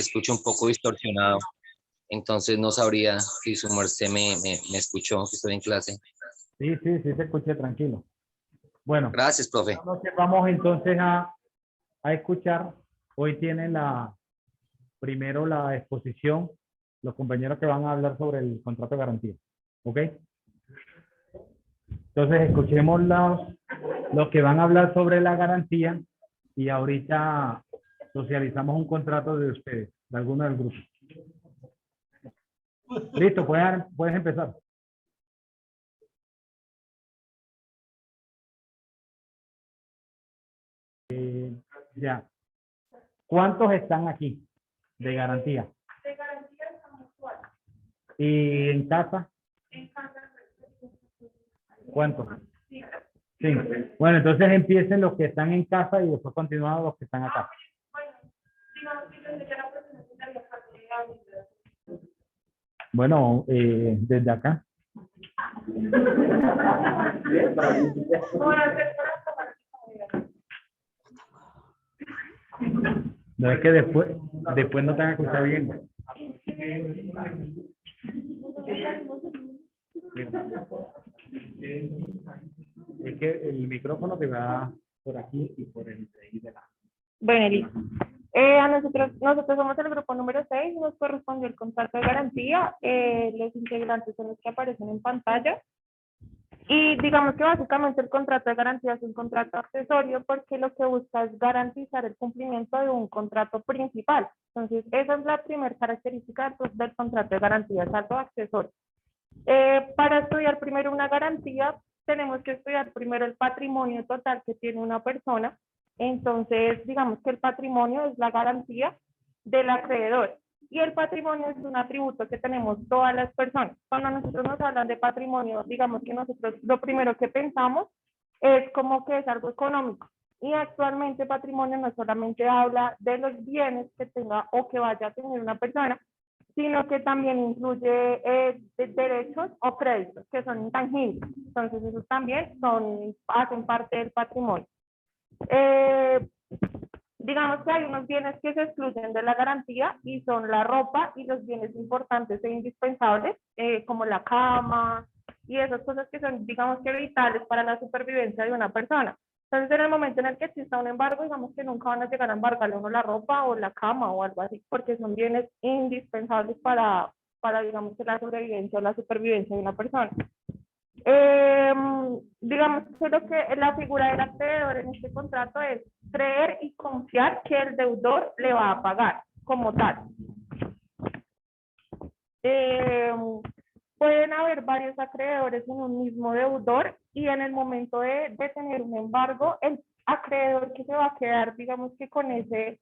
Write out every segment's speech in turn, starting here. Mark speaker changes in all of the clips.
Speaker 1: escucho un poco distorsionado, entonces no sabría si su merced me escuchó, que estoy en clase.
Speaker 2: Sí, se escucha, tranquilo. Bueno,
Speaker 1: Gracias, profe.
Speaker 2: vamos entonces a escuchar. Hoy tienen primero la exposición, los compañeros que van a hablar sobre el contrato de garantía. ¿Ok? Entonces, escuchemos los que van a hablar sobre la garantía y ahorita socializamos un contrato de ustedes, de alguno del grupo. Listo, puedes empezar. Ya. ¿Cuántos están aquí de garantía?
Speaker 3: De garantía estamos 4.
Speaker 2: ¿Y en casa?
Speaker 3: En casa.
Speaker 2: ¿Cuántos?
Speaker 3: 5.
Speaker 2: 5. Bueno, entonces empiecen los que están en casa y después continúan los que están acá.
Speaker 3: Bueno, digamos que desde que la persona se estaría cargando.
Speaker 2: Bueno, desde acá. No es que después no te van a escuchar bien. Es que el micrófono te va por aquí y por el de ahí de la.
Speaker 3: Bueno, listo. Nosotros somos el grupo número 6, nos correspondió el contrato de garantía. Los integrantes son los que aparecen en pantalla. Y digamos que básicamente el contrato de garantía es un contrato accesorio porque lo que busca es garantizar el cumplimiento de un contrato principal. Entonces, esa es la primera característica del contrato de garantía, es algo accesorio. Para estudiar primero una garantía, tenemos que estudiar primero el patrimonio total que tiene una persona. Entonces, digamos que el patrimonio es la garantía del acreedor. Y el patrimonio es un atributo que tenemos todas las personas. Cuando nosotros nos hablan de patrimonio, digamos que nosotros lo primero que pensamos es como que es algo económico. Y actualmente patrimonio no solamente habla de los bienes que tenga o que vaya a tener una persona, sino que también incluye derechos o créditos que son intangibles. Entonces, esos también hacen parte del patrimonio. Digamos que hay unos bienes que se excluyen de la garantía y son la ropa y los bienes importantes e indispensables, como la cama y esas cosas que son, digamos que vitales para la supervivencia de una persona. Entonces, en el momento en el que exista un embargo, digamos que nunca van a llegar a embargarle uno la ropa o la cama o algo así, porque son bienes indispensables para digamos que la sobrevivencia o la supervivencia de una persona. Digamos que lo que la figura del acreedor en este contrato es creer y confiar que el deudor le va a pagar como tal. Pueden haber varios acreedores en un mismo deudor y en el momento de tener un embargo, el acreedor que se va a quedar, digamos que con ese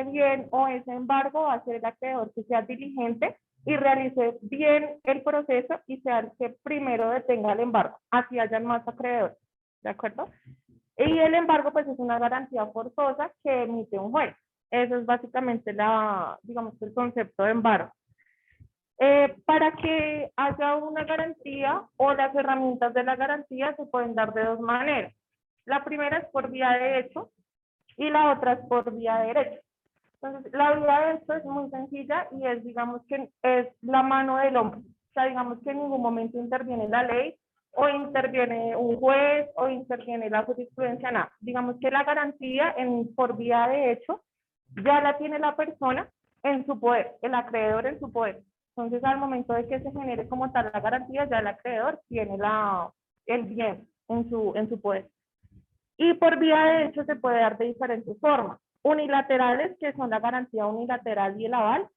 Speaker 3: bien o ese embargo va a ser el acreedor que sea diligente y realice bien el proceso y sea el que primero detenga el embargo, así hayan más acreedores, ¿de acuerdo? Y el embargo pues es una garantía forzosa que emite un juez. Eso es básicamente digamos, el concepto de embargo. Para que haya una garantía o las herramientas de la garantía se pueden dar de dos maneras. La primera es por vía de hecho y la otra es por vía de derecho. Entonces, la vía de hecho es muy sencilla y es, digamos que es la mano del hombre. O sea, digamos que en ningún momento interviene la ley o interviene un juez o interviene la jurisprudencia, nada. Digamos que la garantía por vía de hecho ya la tiene la persona en su poder, el acreedor en su poder. Entonces, al momento de que se genere como tal la garantía, ya el acreedor tiene el bien en su poder. Y por vía de hecho se puede dar de diferentes formas. Unilaterales, que son la garantía unilateral y el aval.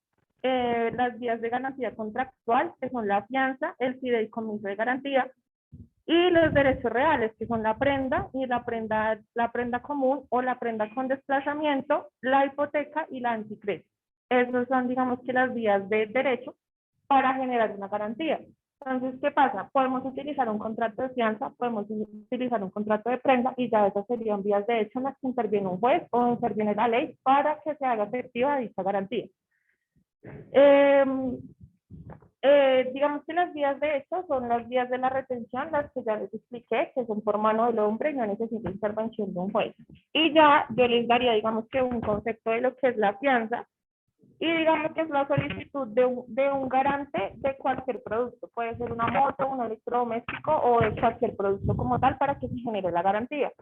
Speaker 3: Las vías de garantía contractual, que son la fianza, el fideicomiso de garantía. Y los derechos reales, que son la prenda y la prenda común o la prenda con desplazamiento, la hipoteca y la anticrédito. Esos son, digamos que las vías de derecho para generar una garantía. Entonces, ¿qué pasa? Podemos utilizar un contrato de fianza, podemos utilizar un contrato de prenda y ya esas serían vías de hecho en las que interviene un juez o interviene la ley para que se haga efectiva dicha garantía. Digamos que las vías de hecho son las vías de la retención, las que ya les expliqué, que son por mano del hombre y no necesita intervención de un juez. Y ya yo les daría, digamos que un concepto de lo que es la fianza. Y digamos que es la solicitud de un garante de cualquier producto. Puede ser una moto, un electrodoméstico o de cualquier producto como tal para que se genere la garantía.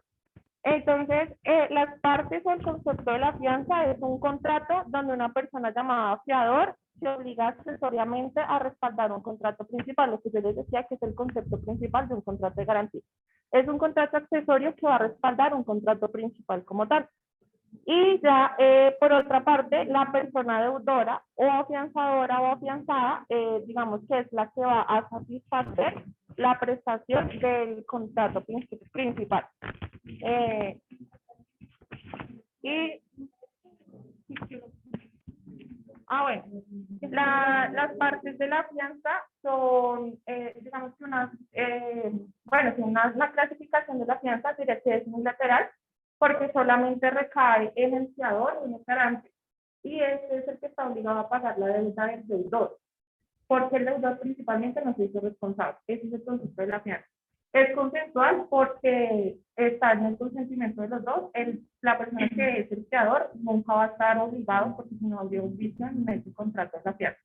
Speaker 3: Entonces, las partes o el concepto de la fianza es un contrato donde una persona llamada fiador se obliga accesoriamente a respaldar un contrato principal, lo que yo les decía que es el concepto principal de un contrato de garantía. Es un contrato accesorio que va a respaldar un contrato principal como tal. Y ya, por otra parte, la persona deudora o afianzadora o afianzada, digamos que es la que va a satisfacer la prestación del contrato principal. Bueno, las partes de la fianza son, digamos que la clasificación de la fianza sería que es unilateral, porque solamente recae en el fiador, en el garante, y ese es el que está obligado a pagar la deuda del deudor, porque el deudor principalmente no se hizo responsable. Ese es el concepto de la fianza. Es consensual porque está en el consentimiento de los dos. La persona que es el fiador nunca va a estar obligado, porque si no habría un vicio en ese contrato de la fianza.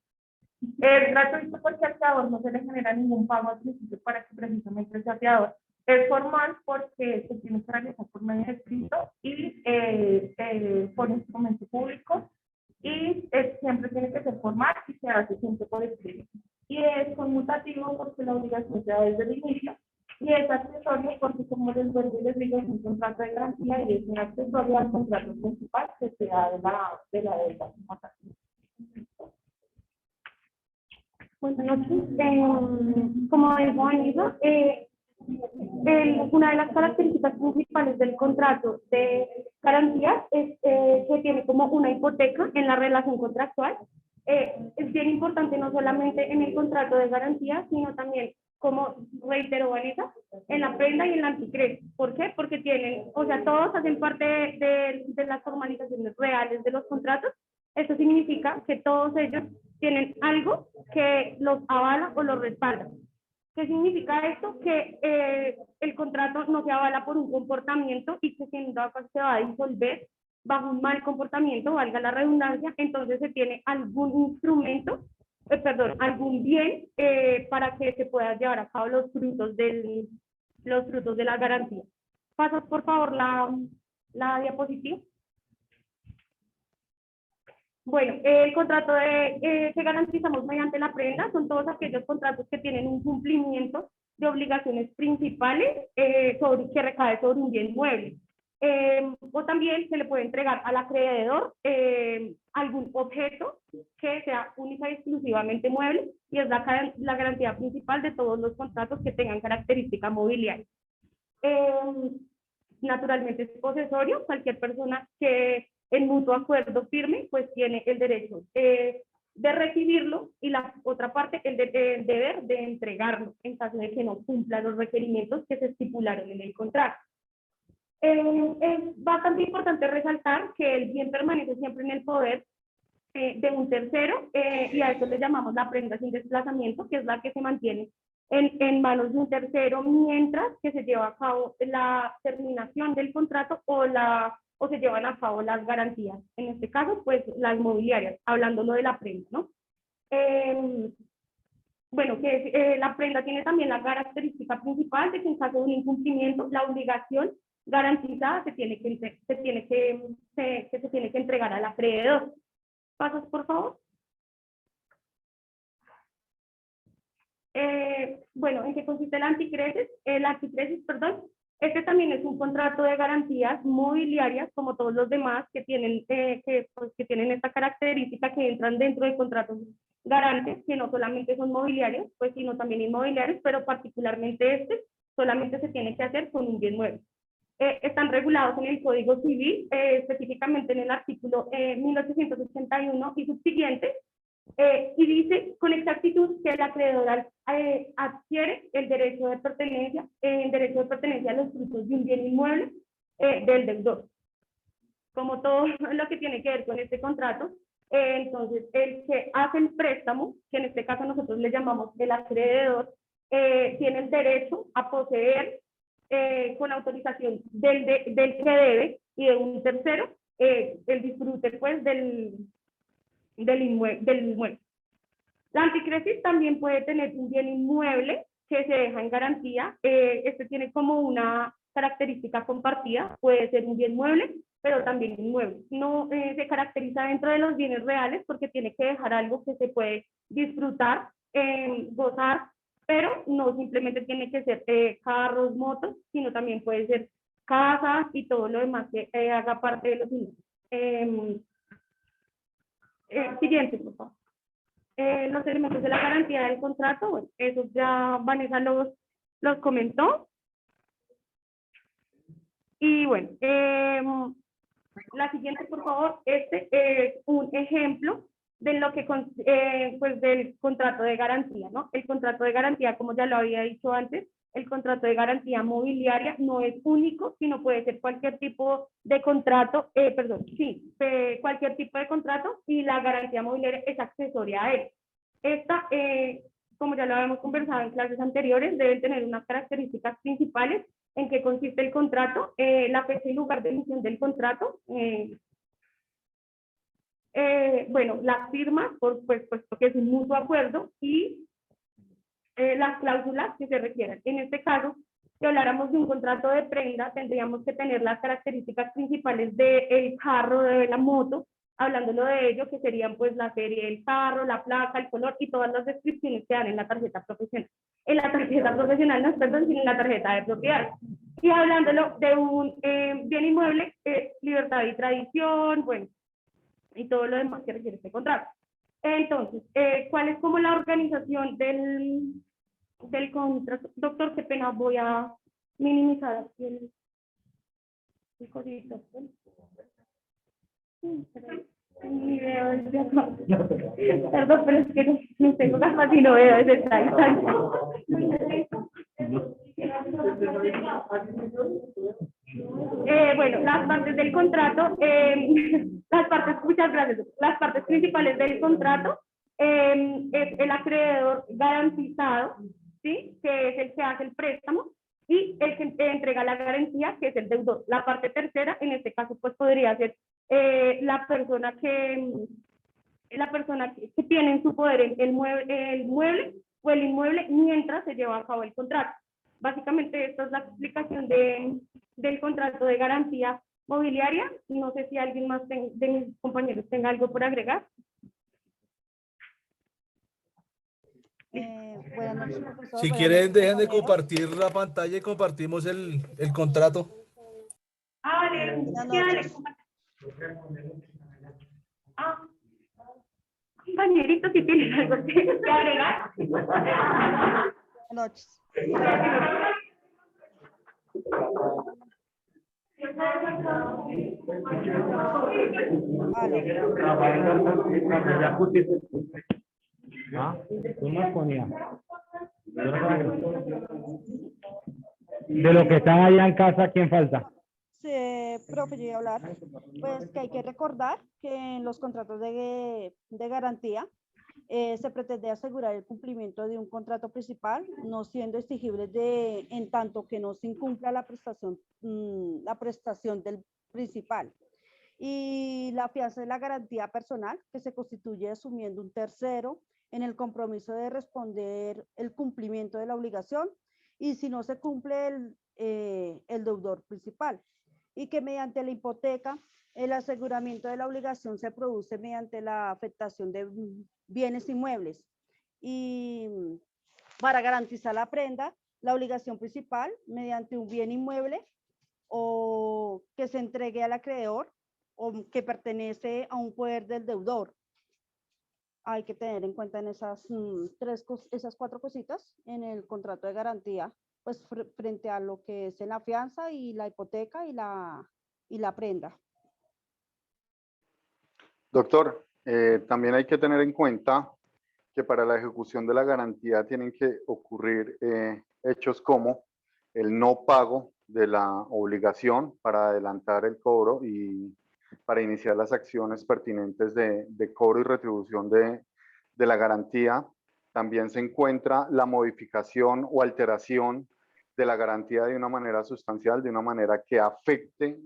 Speaker 3: Es gratuito porque al fiador no se le genera ningún pago al principio para que precisamente sea fiador. Es formal porque se tiene que realizar por medio de escrito y por instrumento público, y siempre tiene que ser formal y se hace siempre por escrito. Y es conmutativo porque la obligación se da desde el inicio, y es accesorio porque, como les digo, es un contrato de garantía y es un accesorio al contrato principal que se da de la deuda. Buenas noches. Como dijo Anisa, una de las características principales del contrato de garantías es que tiene como una hipoteca en la relación contractual. Es bien importante no solamente en el contrato de garantía, sino también, como reiteró Vanessa, en la prenda y en la anticrédito. ¿Por qué? Porque tienen, o sea, todos hacen parte de las formalizaciones reales de los contratos. Eso significa que todos ellos tienen algo que los avala o los respalda. ¿Qué significa esto? Que el contrato no se avala por un comportamiento y que sin duda se va a disolver bajo un mal comportamiento, valga la redundancia. Entonces se tiene algún instrumento, algún bien para que se puedan llevar a cabo los frutos de la garantía. Pasas por favor la diapositiva. Bueno, el contrato que garantizamos mediante la prenda son todos aquellos contratos que tienen un cumplimiento de obligaciones principales que recae sobre un bien mueble. O también se le puede entregar al acreedor algún objeto que sea única y exclusivamente mueble, y es la garantía principal de todos los contratos que tengan característica mobiliaria. Naturalmente es posesorio. Cualquier persona que en mutuo acuerdo firme, pues tiene el derecho de recibirlo, y la otra parte el deber de entregarlo en caso de que no cumpla los requerimientos que se estipularon en el contrato. Es bastante importante resaltar que el bien permanece siempre en el poder de un tercero, y a eso le llamamos la prenda sin desplazamiento, que es la que se mantiene en manos de un tercero mientras que se lleva a cabo la terminación del contrato o se llevan a cabo las garantías. En este caso, pues las mobiliarias, hablándolo de la prenda, ¿no? Bueno, la prenda tiene también la característica principal de que en caso de un incumplimiento, la obligación garantizada se tiene que entregar al acreedor. ¿Pasas, por favor? Bueno, ¿en qué consiste el anticresis? Este también es un contrato de garantías mobiliarias, como todos los demás que tienen esta característica, que entran dentro de contratos garantes, que no solamente son mobiliarios, pues sino también inmobiliarios, pero particularmente solamente se tiene que hacer con un bien mueble. Están regulados en el Código Civil, específicamente en el artículo 1881 y subsiguientes, y dice con exactitud que el acreedor adquiere el derecho de pertenencia a los frutos de un bien inmueble del deudor. Como todo lo que tiene que ver con este contrato, entonces el que hace el préstamo, que en este caso nosotros le llamamos el acreedor, tiene el derecho a poseer con autorización del que debe y de un tercero el disfrute pues del del inmueble. La anticresis también puede tener un bien inmueble que se deja en garantía. Este tiene como una característica compartida, puede ser un bien mueble, pero también inmueble. No se caracteriza dentro de los bienes reales porque tiene que dejar algo que se puede disfrutar, gozar, pero no simplemente tiene que ser carros, motos, sino también puede ser casas y todo lo demás que haga parte de los bienes. Siguiente, por favor. Los elementos de la garantía del contrato, bueno, eso ya Vanessa los comentó. Y bueno, la siguiente, por favor, este es un ejemplo de lo que, pues del contrato de garantía, ¿no? El contrato de garantía, como ya lo había dicho antes, el contrato de garantía mobiliaria no es único, sino puede ser cualquier tipo de contrato, cualquier tipo de contrato, y la garantía mobiliaria es accesoria a él. Esta, como ya lo habíamos conversado en clases anteriores, debe tener unas características principales. ¿En qué consiste el contrato? La fecha y lugar de emisión del contrato. Bueno, las firmas, puesto que es un mutuo acuerdo, y las cláusulas que se requieran. En este caso, si habláramos de un contrato de prenda, tendríamos que tener las características principales del carro, de la moto, hablándolo de ello, que serían pues la serie del carro, la placa, el color y todas las descripciones que dan en la tarjeta profesional. En la tarjeta profesional, no, perdón, sino en la tarjeta de propiedad. Y hablándolo de un bien inmueble, libertad y tradición, bueno, y todo lo demás que requiere este contrato. Entonces, ¿cuál es como la organización del contrato? Doctor, qué pena, voy a minimizar aquí el cosito. Ni veo desde acá. Perdón, pero es que no tengo gafas y no veo desde esta bueno, las partes del contrato, las partes, muchas gracias. Las partes principales del contrato es el acreedor garantizado, ¿sí? Que es el que hace el préstamo, y el que entrega la garantía, que es el deudor. La parte tercera, en este caso, pues podría ser la persona que tiene en su poder el mueble o el inmueble mientras se lleva a cabo el contrato. Básicamente, esta es la explicación del contrato de garantía mobiliaria. No sé si alguien más de mis compañeros tenga algo por agregar.
Speaker 4: Buenas noches, profesor.
Speaker 5: Si
Speaker 4: Buenas
Speaker 5: quieren,
Speaker 4: noches,
Speaker 5: dejen de
Speaker 4: compañeros.
Speaker 5: compartir la pantalla y compartimos el contrato.
Speaker 3: Vale,
Speaker 4: Buenas noches.
Speaker 3: Compañerito, si tienes algo que agregar.
Speaker 4: Buenas noches.
Speaker 2: Tú no ponías. De lo que están allá en casa, ¿quién falta?
Speaker 4: Sí, profe, yo iba a hablar. Pues que hay que recordar que en los contratos de garantía se pretende asegurar el cumplimiento de un contrato principal, no siendo exigibles en tanto que no se incumpla la prestación del principal. Y la fianza de la garantía personal, que se constituye asumiendo un tercero en el compromiso de responder el cumplimiento de la obligación, y si no se cumple el deudor principal, y que mediante la hipoteca el aseguramiento de la obligación se produce mediante la afectación de bienes inmuebles. Y para garantizar la prenda, la obligación principal mediante un bien inmueble o que se entregue al acreedor o que pertenece a un poder del deudor. Hay que tener en cuenta en esas esas cuatro cositas en el contrato de garantía, pues frente a lo que es en la fianza y la hipoteca y la prenda.
Speaker 6: Doctor, también hay que tener en cuenta que para la ejecución de la garantía tienen que ocurrir hechos como el no pago de la obligación para adelantar el cobro y para iniciar las acciones pertinentes de cobro y retribución de la garantía. También se encuentra la modificación o alteración de la garantía de una manera sustancial, de una manera que afecte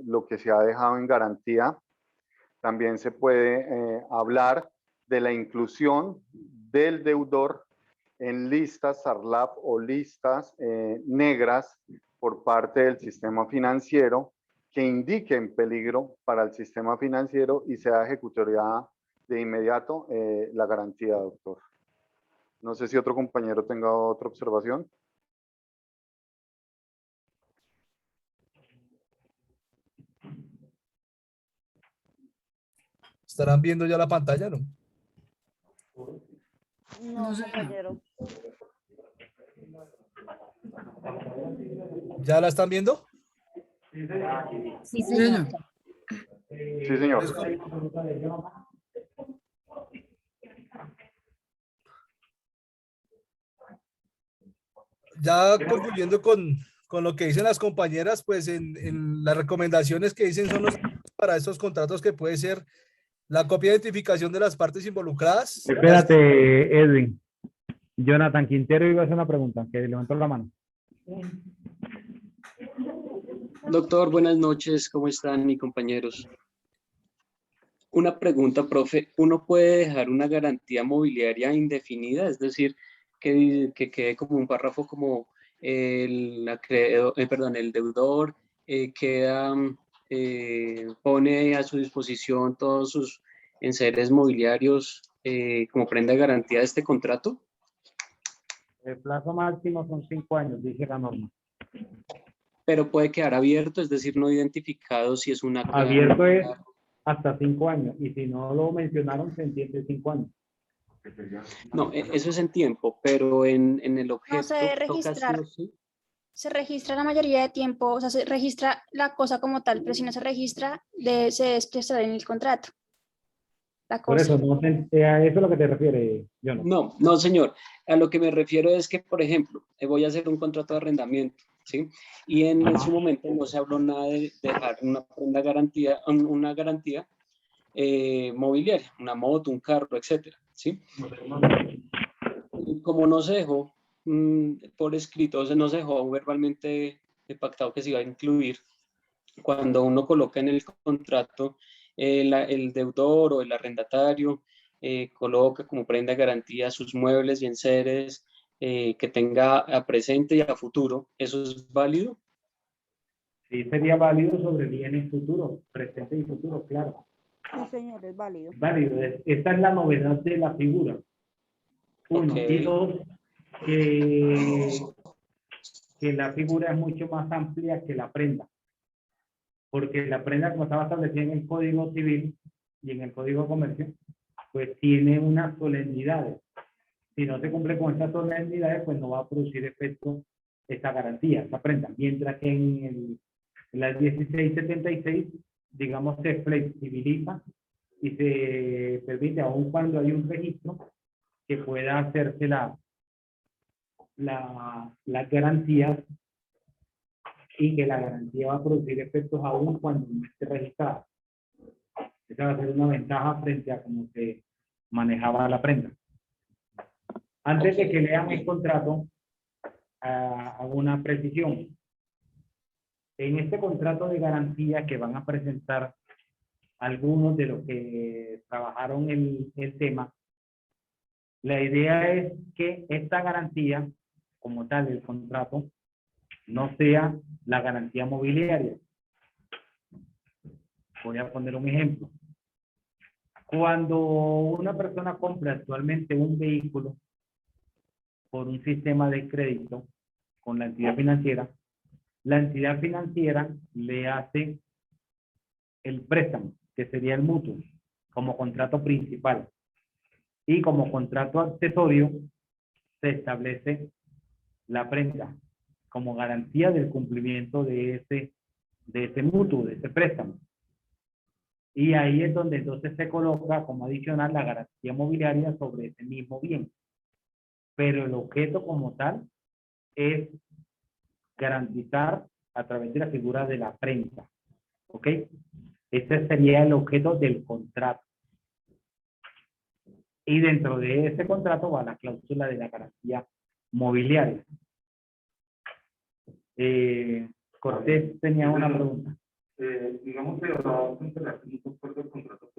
Speaker 6: lo que se ha dejado en garantía. También se puede hablar de la inclusión del deudor en listas SARLAP o listas negras por parte del sistema financiero que indiquen peligro para el sistema financiero y sea ejecutoriada de inmediato la garantía, doctor. No sé si otro compañero tenga otra observación.
Speaker 5: ¿Estarán viendo ya la pantalla, no?
Speaker 4: No, compañero.
Speaker 5: ¿Ya la están viendo?
Speaker 7: Sí, señor.
Speaker 6: Sí, señor.
Speaker 5: Ya concluyendo con lo que dicen las compañeras, pues en las recomendaciones que dicen son los para estos contratos que puede ser la copia de identificación de las partes involucradas.
Speaker 2: Espérate, Edwin. Jonathan Quintero iba a hacer una pregunta, que levantó la mano.
Speaker 8: Doctor, buenas noches, ¿cómo están mis compañeros? Una pregunta, profe, ¿uno puede dejar una garantía mobiliaria indefinida? Es decir, que quede como un párrafo como el deudor pone a su disposición todos sus enseres mobiliarios como prenda de garantía de este contrato.
Speaker 2: El plazo máximo son 5 años, dice la norma.
Speaker 8: Pero puede quedar abierto, es decir, no identificado si es una...
Speaker 2: Abierto es hasta 5 años, y si no lo mencionaron, se entiende 5 años.
Speaker 8: No, eso es en tiempo, pero en el objeto...
Speaker 9: No se debe registrar. Se registra la mayoría de tiempo, o sea, se registra la cosa como tal, pero si no se registra, se debe expresar en el contrato. La
Speaker 2: Por
Speaker 9: cosa.
Speaker 2: eso, no, a eso es lo que te refieres, Jonathan.
Speaker 8: No, no, señor. A lo que me refiero es que, por ejemplo, voy a hacer un contrato de arrendamiento, ¿sí? Y en su momento no se habló nada de dejar una garantía mobiliaria, una moto, un carro, etcétera, ¿sí? Y como no se dejó por escrito, o sea, no se dejó verbalmente pactado que se iba a incluir, cuando uno coloca en el contrato el deudor o el arrendatario coloca como prenda de garantía sus muebles y enseres que tenga a presente y a futuro, ¿eso es válido?
Speaker 2: Sí, sería válido sobre bienes futuros, presente y futuro, claro.
Speaker 4: Sí, señor, es válido.
Speaker 2: Válido. Esta es la novedad de la figura. Uno.
Speaker 8: Okay.
Speaker 2: Y dos, que la figura es mucho más amplia que la prenda. Porque la prenda, como estaba establecida en el Código Civil y en el Código de Comercio, pues tiene unas solemnidades. Si no se cumple con estas solemnidades, pues no va a producir efecto esta garantía, esta prenda. Mientras que en la 1676, digamos, se flexibiliza y se permite, aun cuando hay un registro, que pueda hacerse las garantías y que la garantía va a producir efectos aún cuando no esté registrada. Esa va a ser una ventaja frente a cómo se manejaba la prenda. Antes de que lean el contrato, hago una precisión. En este contrato de garantía que van a presentar algunos de los que trabajaron el tema, la idea es que esta garantía, como tal, el contrato, no sea la garantía mobiliaria. Voy a poner un ejemplo. Cuando una persona compra actualmente un vehículo por un sistema de crédito con la entidad financiera le hace el préstamo, que sería el mutuo, como contrato principal. Y como contrato accesorio se establece la prenda como garantía del cumplimiento de ese mutuo, de ese préstamo. Y ahí es donde entonces se coloca como adicional la garantía mobiliaria sobre ese mismo bien. Pero el objeto como tal es garantizar a través de la figura de la prenda. ¿Ok? Ese sería el objeto del contrato. Y dentro de ese contrato va la cláusula de la garantía mobiliaria. Cortés tenía una pregunta.
Speaker 10: Digamos que la relación de contrato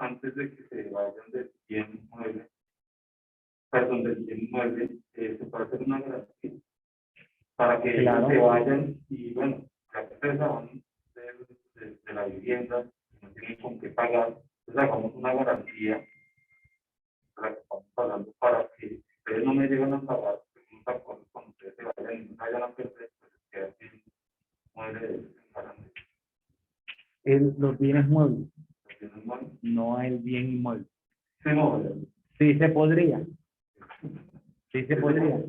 Speaker 2: antes de que se vayan del bien mueble, perdón, del bien inmueble, se puede hacer una garantía para que ellos se vayan y bueno, ya que ustedes van de la vivienda, no tienen con qué pagar, entonces hagamos una garantía para que estamos pagando para que si ustedes no me llegan a pagar, un acuerdo cuando ustedes se vayan y no vayan a perder, pues se queda sin mueble de ellos en garantía. Los bienes muebles, no el bien inmueble. Sí se podría. Sí se podría.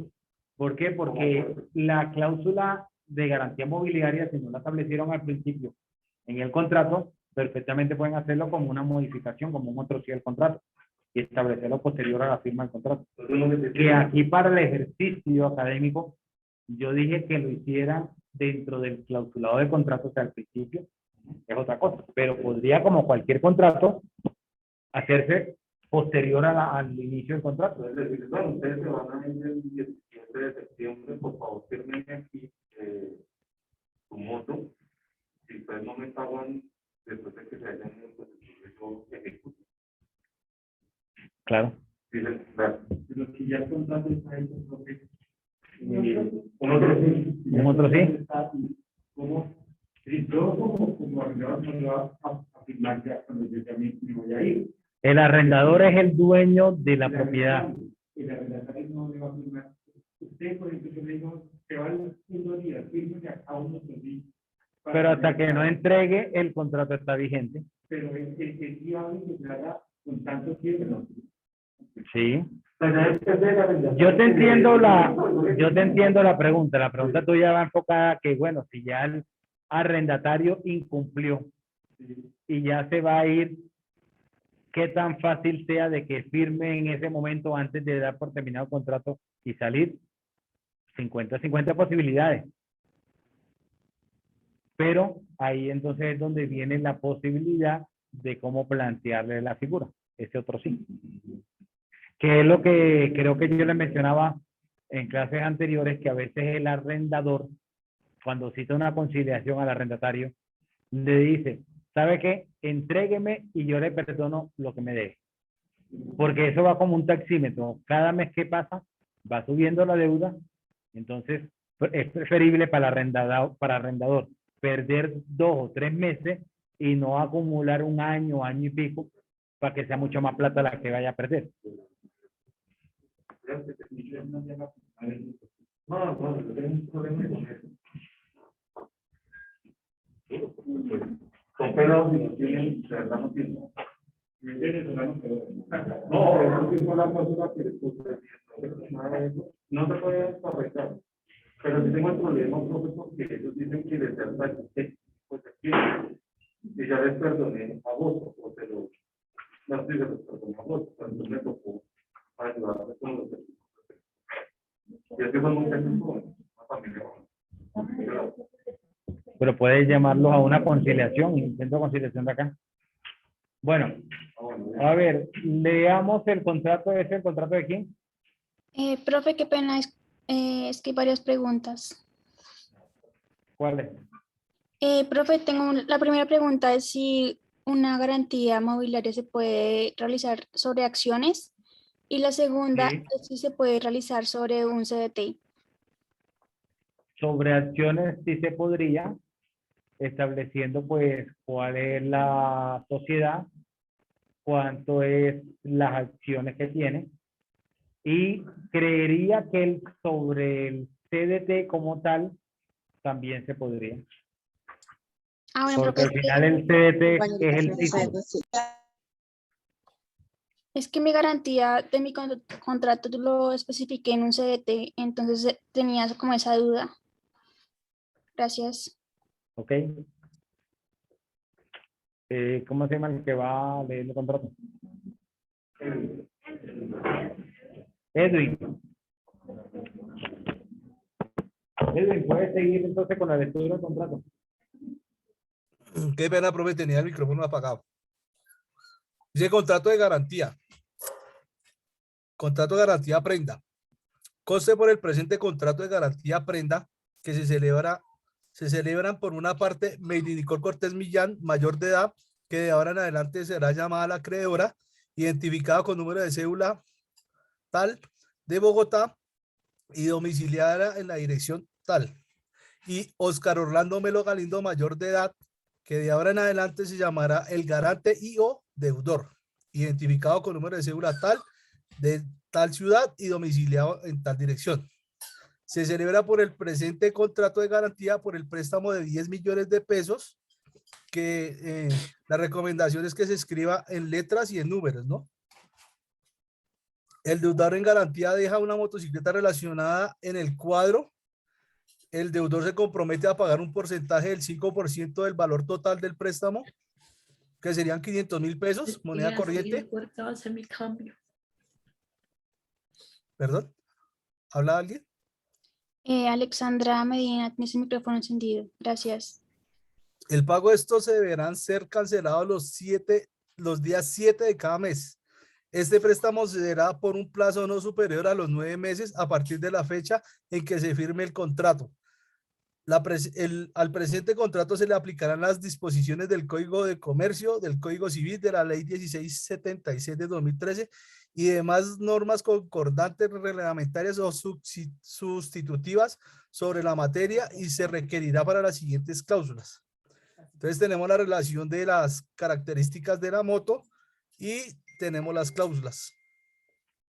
Speaker 2: ¿Por qué? Porque la cláusula de garantía mobiliaria, si no la establecieron al principio en el contrato, perfectamente pueden hacerlo como una modificación, como un otro sí del contrato, y establecerlo posterior a la firma del contrato. Que aquí para el ejercicio académico, yo dije que lo hiciera dentro del clausulado de contrato, o sea, al principio, es otra cosa, pero podría, como cualquier contrato, hacerse posterior al inicio del contrato. Es decir, bueno, ustedes se van a ir el 17 de septiembre, por favor, firmen aquí su moto. Si ustedes no me pagan después de que se hayan ido, pues yo ejecuto. Claro. Dicen, claro. Pero si ya el contrato está hecho, un otro sí. ¿Cómo? Si yo como arrendador no lo va a firmar ya cuando yo también me voy a ir. El arrendador es el dueño de la propiedad. El arrendatario no le va a firmar. Usted, por ejemplo, yo le digo, se van 1 día, firme que a uno días. Pero hasta que no entregue, el contrato está vigente. Pero es viable que se haga con tanto tiempo. Sí. Yo te entiendo la pregunta. La pregunta tuya va enfocada a que, bueno, si ya el arrendatario incumplió y ya se va a ir, qué tan fácil sea de que firme en ese momento antes de dar por terminado el contrato y salir. 50-50 posibilidades. Pero ahí entonces es donde viene la posibilidad de cómo plantearle la figura. Ese otro sí. Que es lo que creo que yo le mencionaba en clases anteriores, que a veces el arrendador, cuando cita una conciliación al arrendatario, le dice, ¿sabe qué? Entrégueme y yo le perdono lo que me debe. Porque eso va como un taxímetro. Cada mes que pasa, va subiendo la deuda. Entonces, es preferible para el arrendador perder 2 o 3 meses y no acumular 1 año, año y pico, para que sea mucho más plata la que vaya a perder. No, yo tengo un problema con eso. Son pelados y no tienen, de verdad no tienen. No, eso sí fue la cosa que les puse. No se puede correctar. Pero si tengo el problema, profe, porque ellos dicen que les dan la pues aquí, y ya les perdoné a vos, o te lo, no sé si les perdoné a vos, entonces me tocó ayudarme con los servicios. Y es que son muchachos jóvenes, una familia joven. Pero puedes llamarlos a una conciliación, intento conciliación de acá. Bueno, a ver, leamos el contrato. ¿Es el contrato de quién?
Speaker 9: Profe, qué pena, es que hay varias preguntas.
Speaker 2: ¿Cuál es?
Speaker 9: Profe, la primera pregunta es si una garantía mobiliaria se puede realizar sobre acciones y la segunda
Speaker 2: Sí.
Speaker 9: es si se puede realizar sobre un CDT.
Speaker 2: Sobre acciones sí se podría, estableciendo pues cuál es la sociedad, cuánto es las acciones que tiene, y creería que sobre el CDT como tal también se podría.
Speaker 9: Bueno,
Speaker 2: Porque al
Speaker 9: profe,
Speaker 2: final el CDT es el título.
Speaker 9: es que mi garantía de mi contrato lo especifiqué en un CDT, entonces tenía como esa duda. Gracias.
Speaker 2: ¿Ok? ¿Cómo se llama el que va a leer el contrato? Edwin. Edwin, ¿puedes seguir entonces con la lectura del contrato?
Speaker 5: Qué pena, profe, tenía el micrófono apagado. Dice contrato de garantía. Contrato de garantía prenda. Conste por el presente contrato de garantía prenda que se celebran por una parte Meidinicor Cortés Millán, mayor de edad, que de ahora en adelante será llamada la acreedora, identificada con número de cédula tal de Bogotá y domiciliada en la dirección tal. Y Oscar Orlando Melo Galindo, mayor de edad, que de ahora en adelante se llamará el garante y o deudor, identificado con número de cédula tal de tal ciudad y domiciliado en tal dirección. Se celebra por el presente contrato de garantía por el préstamo de 10 millones de pesos, que la recomendación es que se escriba en letras y en números, ¿no? El deudor en garantía deja una motocicleta relacionada en el cuadro. El deudor se compromete a pagar un porcentaje del 5% del valor total del préstamo, que serían 500.000 pesos, moneda corriente. Perdón, ¿habla alguien?
Speaker 9: Alexandra Medina, tiene su micrófono encendido. Gracias.
Speaker 5: El pago de estos se deberán ser cancelados los días 7 de cada mes. Este préstamo se dará por un plazo no superior a los 9 meses a partir de la fecha en que se firme el contrato. Al presente contrato se le aplicarán las disposiciones del Código de Comercio, del Código Civil, de la Ley 1676 de 2013 y demás normas concordantes reglamentarias o sustitutivas sobre la materia, y se requerirá para las siguientes cláusulas. Entonces tenemos la relación de las características de la moto y tenemos las cláusulas.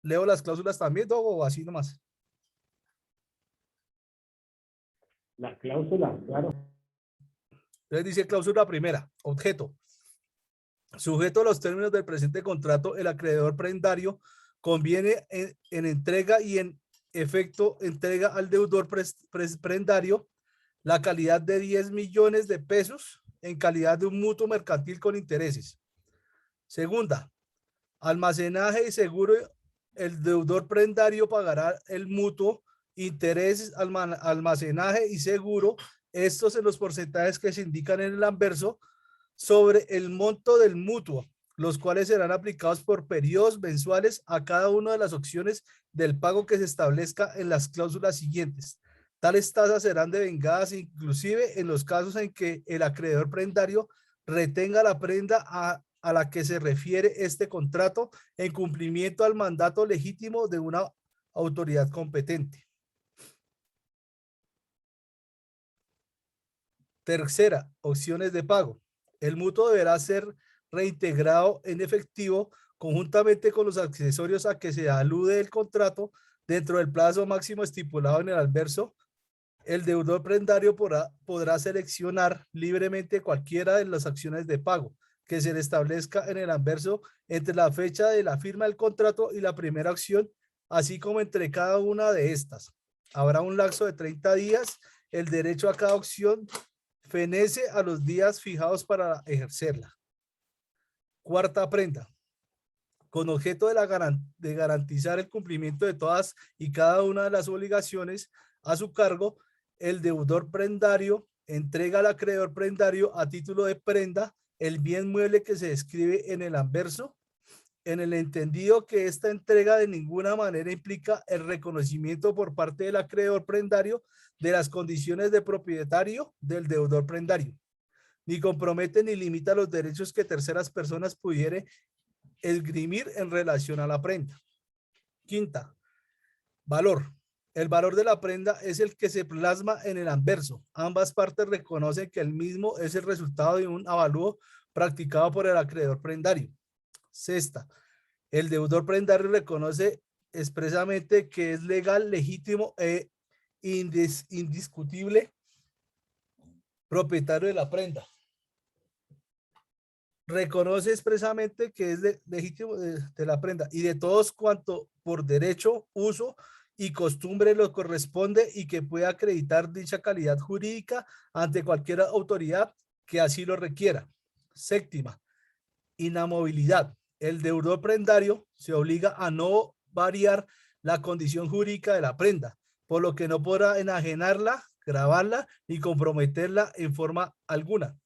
Speaker 5: ¿Leo las cláusulas también, Dogo, o así nomás?
Speaker 2: Las cláusulas, claro.
Speaker 5: Entonces dice cláusula primera, objeto. Sujeto a los términos del presente contrato, el acreedor prendario conviene en entrega y en efecto entrega al deudor prendario la calidad de 10 millones de pesos en calidad de un mutuo mercantil con intereses. Segunda, almacenaje y seguro. El deudor prendario pagará el mutuo, intereses, almacenaje y seguro, estos en los porcentajes que se indican en el anverso, sobre el monto del mutuo, los cuales serán aplicados por periodos mensuales a cada una de las opciones del pago que se establezca en las cláusulas siguientes. Tales tasas serán devengadas inclusive en los casos en que el acreedor prendario retenga la prenda a la que se refiere este contrato en cumplimiento al mandato legítimo de una autoridad competente. Tercera, opciones de pago. El mutuo deberá ser reintegrado en efectivo conjuntamente con los accesorios a que se alude el contrato dentro del plazo máximo estipulado en el anverso. El deudor prendario podrá seleccionar libremente cualquiera de las acciones de pago que se le establezca en el anverso entre la fecha de la firma del contrato y la primera acción, así como entre cada una de estas. Habrá un lapso de 30 días. El derecho a cada opción fenece a los días fijados para ejercerla. Cuarta prenda. Con objeto de garantizar el cumplimiento de todas y cada una de las obligaciones a su cargo, el deudor prendario entrega al acreedor prendario a título de prenda el bien mueble que se describe en el anverso, en el entendido que esta entrega de ninguna manera implica el reconocimiento por parte del acreedor prendario de las condiciones de propietario del deudor prendario, ni compromete ni limita los derechos que terceras personas pudiere esgrimir en relación a la prenda. Quinta, valor. El valor de la prenda es el que se plasma en el anverso. Ambas partes reconocen que el mismo es el resultado de un avalúo practicado por el acreedor prendario. Sexta, el deudor prendario reconoce expresamente que es legal, legítimo e indiscutible propietario de la prenda. Reconoce expresamente que es legítimo de la prenda y de todos cuanto por derecho, uso y costumbre lo corresponde, y que pueda acreditar dicha calidad jurídica ante cualquier autoridad que así lo requiera. Séptima, inamovilidad. El deudor prendario se obliga a no variar la condición jurídica de la prenda, por lo que no podrá enajenarla, gravarla ni comprometerla en forma alguna.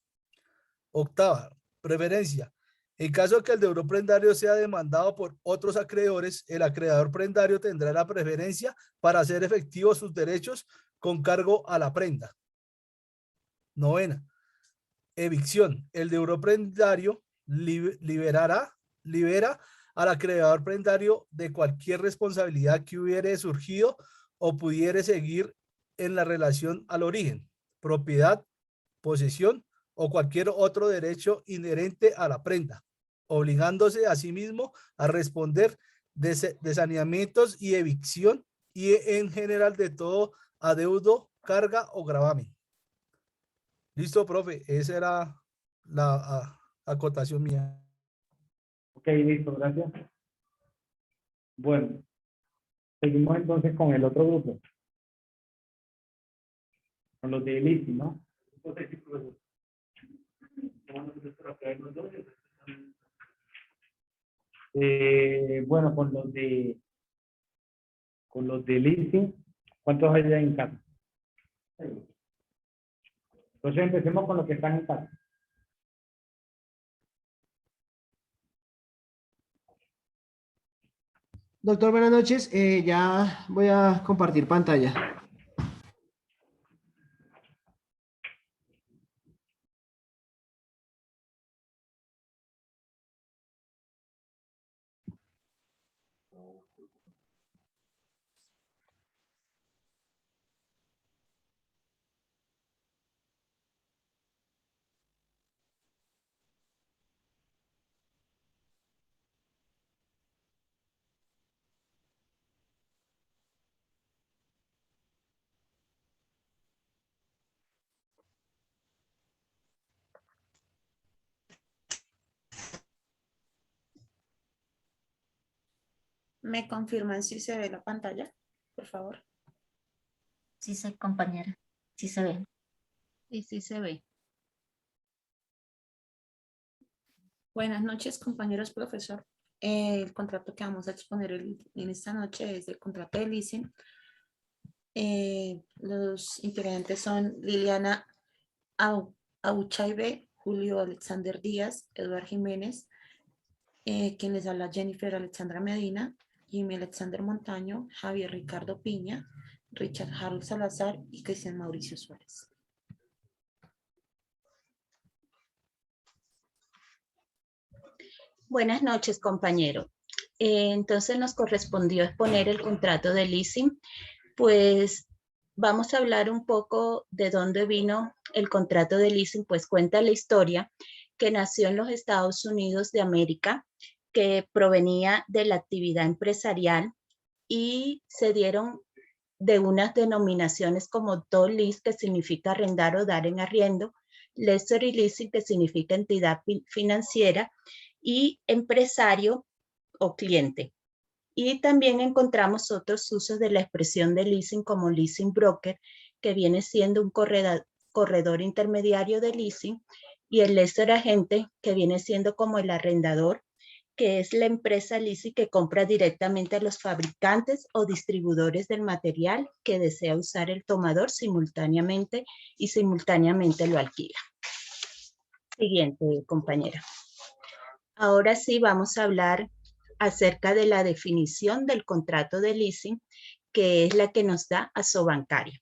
Speaker 5: Octava, preferencia. En caso de que el deudor prendario sea demandado por otros acreedores, el acreedor prendario tendrá la preferencia para hacer efectivos sus derechos con cargo a la prenda. Novena. evicción. El deudor prendario libera al acreedor prendario de cualquier responsabilidad que hubiere surgido o pudiere seguir en la relación al origen, propiedad, posesión o cualquier otro derecho inherente a la prenda, obligándose a sí mismo a responder de saneamientos y evicción y en general de todo adeudo, carga o gravamen. Listo, profe. Esa era la acotación mía.
Speaker 2: Ok, listo, gracias. Bueno, seguimos entonces con el otro grupo. Con los de leasing, ¿no? Bueno, con los de leasing, ¿cuántos hay ya en casa? Entonces empecemos con los que están en casa.
Speaker 10: Doctor, buenas noches. Ya voy a compartir pantalla.
Speaker 11: ¿Me confirman si se ve la pantalla, por favor?
Speaker 7: Sí, sí, compañera. Sí se ve. Sí, sí se ve.
Speaker 11: Buenas noches, compañeros, profesor. El contrato que vamos a exponer en esta noche es el contrato de leasing. Los integrantes son Liliana Auchaibe, Julio Alexander Díaz, Eduardo Jiménez, quien les habla Jennifer Alexandra Medina, Jimmy Alexander Montaño, Javier Ricardo Piña, Richard Harold Salazar y Cristian Mauricio Suárez.
Speaker 7: Buenas noches, compañero. Entonces nos correspondió exponer el contrato de leasing. Pues vamos a hablar un poco de dónde vino el contrato de leasing. Pues cuenta la historia que nació en los Estados Unidos de América, que provenía de la actividad empresarial y se dieron de unas denominaciones como toll lease, que significa arrendar o dar en arriendo, lessee leasing, que significa entidad financiera, y empresario o cliente. Y también encontramos otros usos de la expresión de leasing como leasing broker, que viene siendo un corredor intermediario de leasing, y el lessee agente, que viene siendo como el arrendador, que es la empresa leasing que compra directamente a los fabricantes o distribuidores del material que desea usar el tomador simultáneamente y simultáneamente lo alquila. Siguiente, compañera. Ahora sí vamos a hablar acerca de la definición del contrato de leasing, que es la que nos da Asobancaria.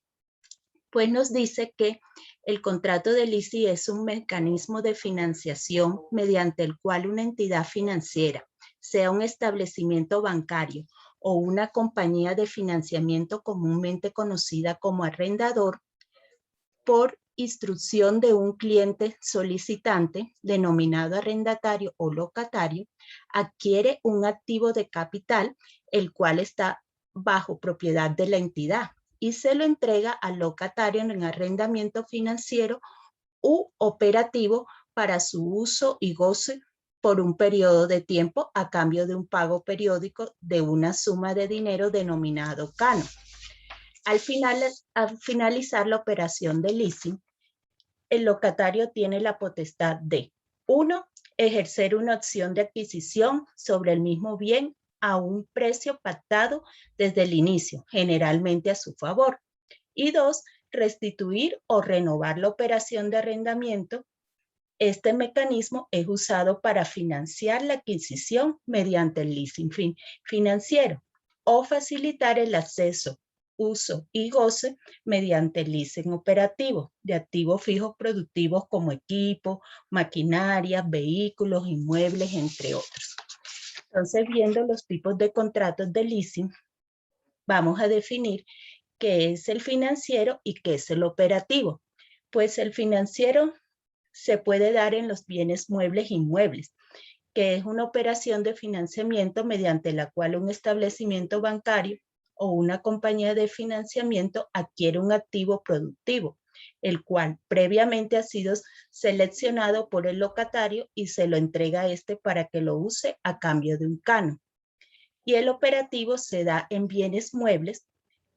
Speaker 7: Pues nos dice que el contrato de leasing es un mecanismo de financiación mediante el cual una entidad financiera, sea un establecimiento bancario o una compañía de financiamiento comúnmente conocida como arrendador, por instrucción de un cliente solicitante, denominado arrendatario o locatario, adquiere un activo de capital, el cual está bajo propiedad de la entidad, y se lo entrega al locatario en arrendamiento financiero u operativo para su uso y goce por un periodo de tiempo a cambio de un pago periódico de una suma de dinero denominado cano. Al finalizar la operación de leasing, el locatario tiene la potestad de: 1. Ejercer una opción de adquisición sobre el mismo bien a un precio pactado desde el inicio, generalmente a su favor. Y 2. Restituir o renovar la operación de arrendamiento. Este mecanismo es usado para financiar la adquisición mediante el leasing financiero o facilitar el acceso uso y goce mediante el leasing operativo de activos fijos productivos como equipo, maquinaria, vehículos, inmuebles, entre otros. Entonces, viendo los tipos de contratos de leasing, vamos a definir qué es el financiero y qué es el operativo. Pues el financiero se puede dar en los bienes muebles e inmuebles, que es una operación de financiamiento mediante la cual un establecimiento bancario o una compañía de financiamiento adquiere un activo productivo, el cual previamente ha sido seleccionado por el locatario y se lo entrega a este para que lo use a cambio de un canon. Y el operativo se da en bienes muebles,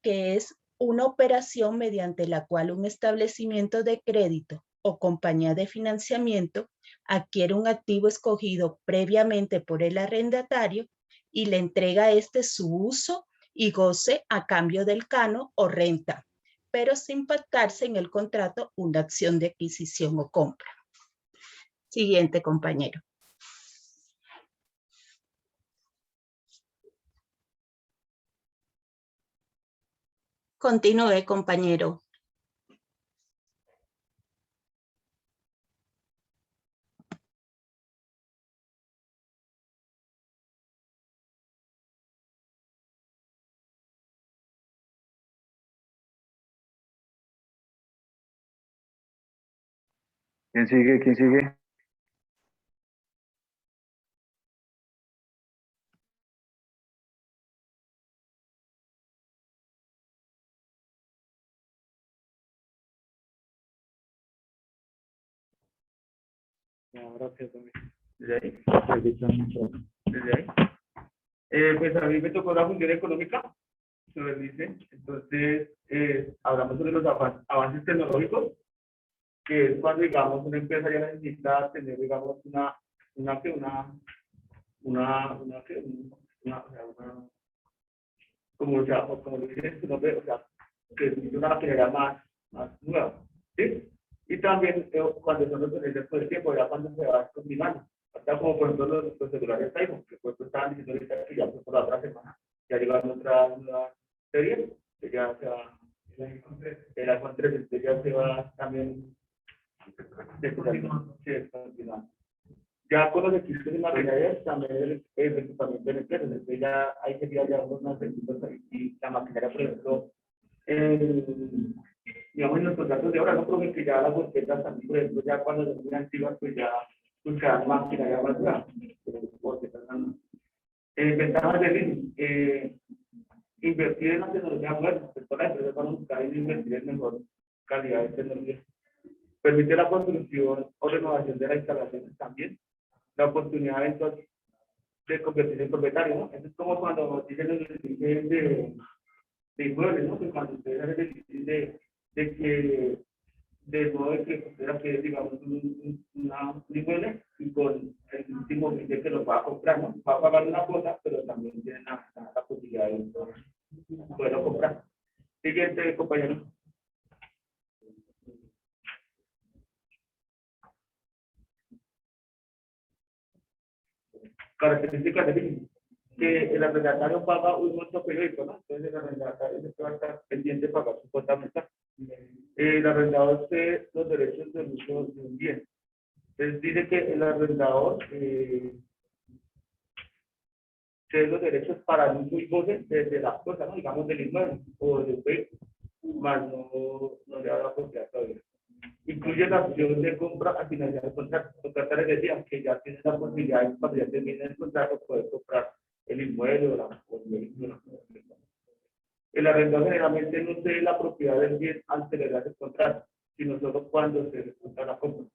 Speaker 7: que es una operación mediante la cual un establecimiento de crédito o compañía de financiamiento adquiere un activo escogido previamente por el arrendatario y le entrega a este su uso y goce a cambio del canon o renta, pero sin pactarse en el contrato una acción de adquisición o compra. Siguiente, compañero. Continúe, compañero.
Speaker 6: ¿Quién sigue? ¿Quién sigue?
Speaker 2: Ahora sí, desde ahí. Desde ahí. Pues a mí me tocó la función económica, sobre el dice. Entonces, hablamos sobre los avances tecnológicos, que es cuando, digamos, una empresa ya necesita tener, digamos, como lo dice su nombre, o sea, que es una maquinaria más nueva, ¿sí? Y también cuando son los beneficios por el tiempo, ya cuando se va combinando. Hasta como por ejemplo los celulares iPhone, que pues estaban diciendo ahorita que ya por la otra semana ya llegaron otras nuevas series, que ya se va, el iPhone 3, entonces ya se va también descontinuando. Ya con los equipos de maquinaria también el equipamiento de empresas, entonces ya hay que enviar ya unos equipos y la maquinaria, por ejemplo, digamos en los contratos de obra, no creo que ya las bosquetas también, por ejemplo, ya cuando son muy antiguas, pues ya buscan maquinaria más nueva. Ventajas de leasing, invertir en la tecnología moderna, pues todas las empresas van a buscar invertir en mejor calidad de tecnología. Permite la construcción o renovación de las instalaciones también, la oportunidad de convertirse en propietario, ¿no? Eso es como cuando dicen los difíciles de inmuebles, ¿no? Que cuando ustedes hacen el difícil de que, de modo de que usted quiere, digamos, un inmueble y con el último billete que lo va a comprar, ¿no? Va a pagar una cuota, pero también tiene la posibilidad de poderlo comprar. Siguiente, compañero. Características de leasing, que el arrendatario paga un monto periódico, ¿no? Entonces el arrendatario va a estar pendiente de pagar su cuota mensual. El arrendador tiene los derechos del uso de un bien. Entonces dice que el arrendador tiene los derechos para el uso y goce de las cosas, ¿no? Digamos del inmueble o del vehículo, más no le da la propiedad todavía. Incluye la opción de compra al finalizar el contrato. Los contratos les decían que ya tienen la posibilidad de, cuando ya termine el contrato, poder comprar el inmueble o el vehículo. El arrendador generalmente no cede la propiedad del bien al celebrar el contrato, sino solo cuando se ejecuta la compra.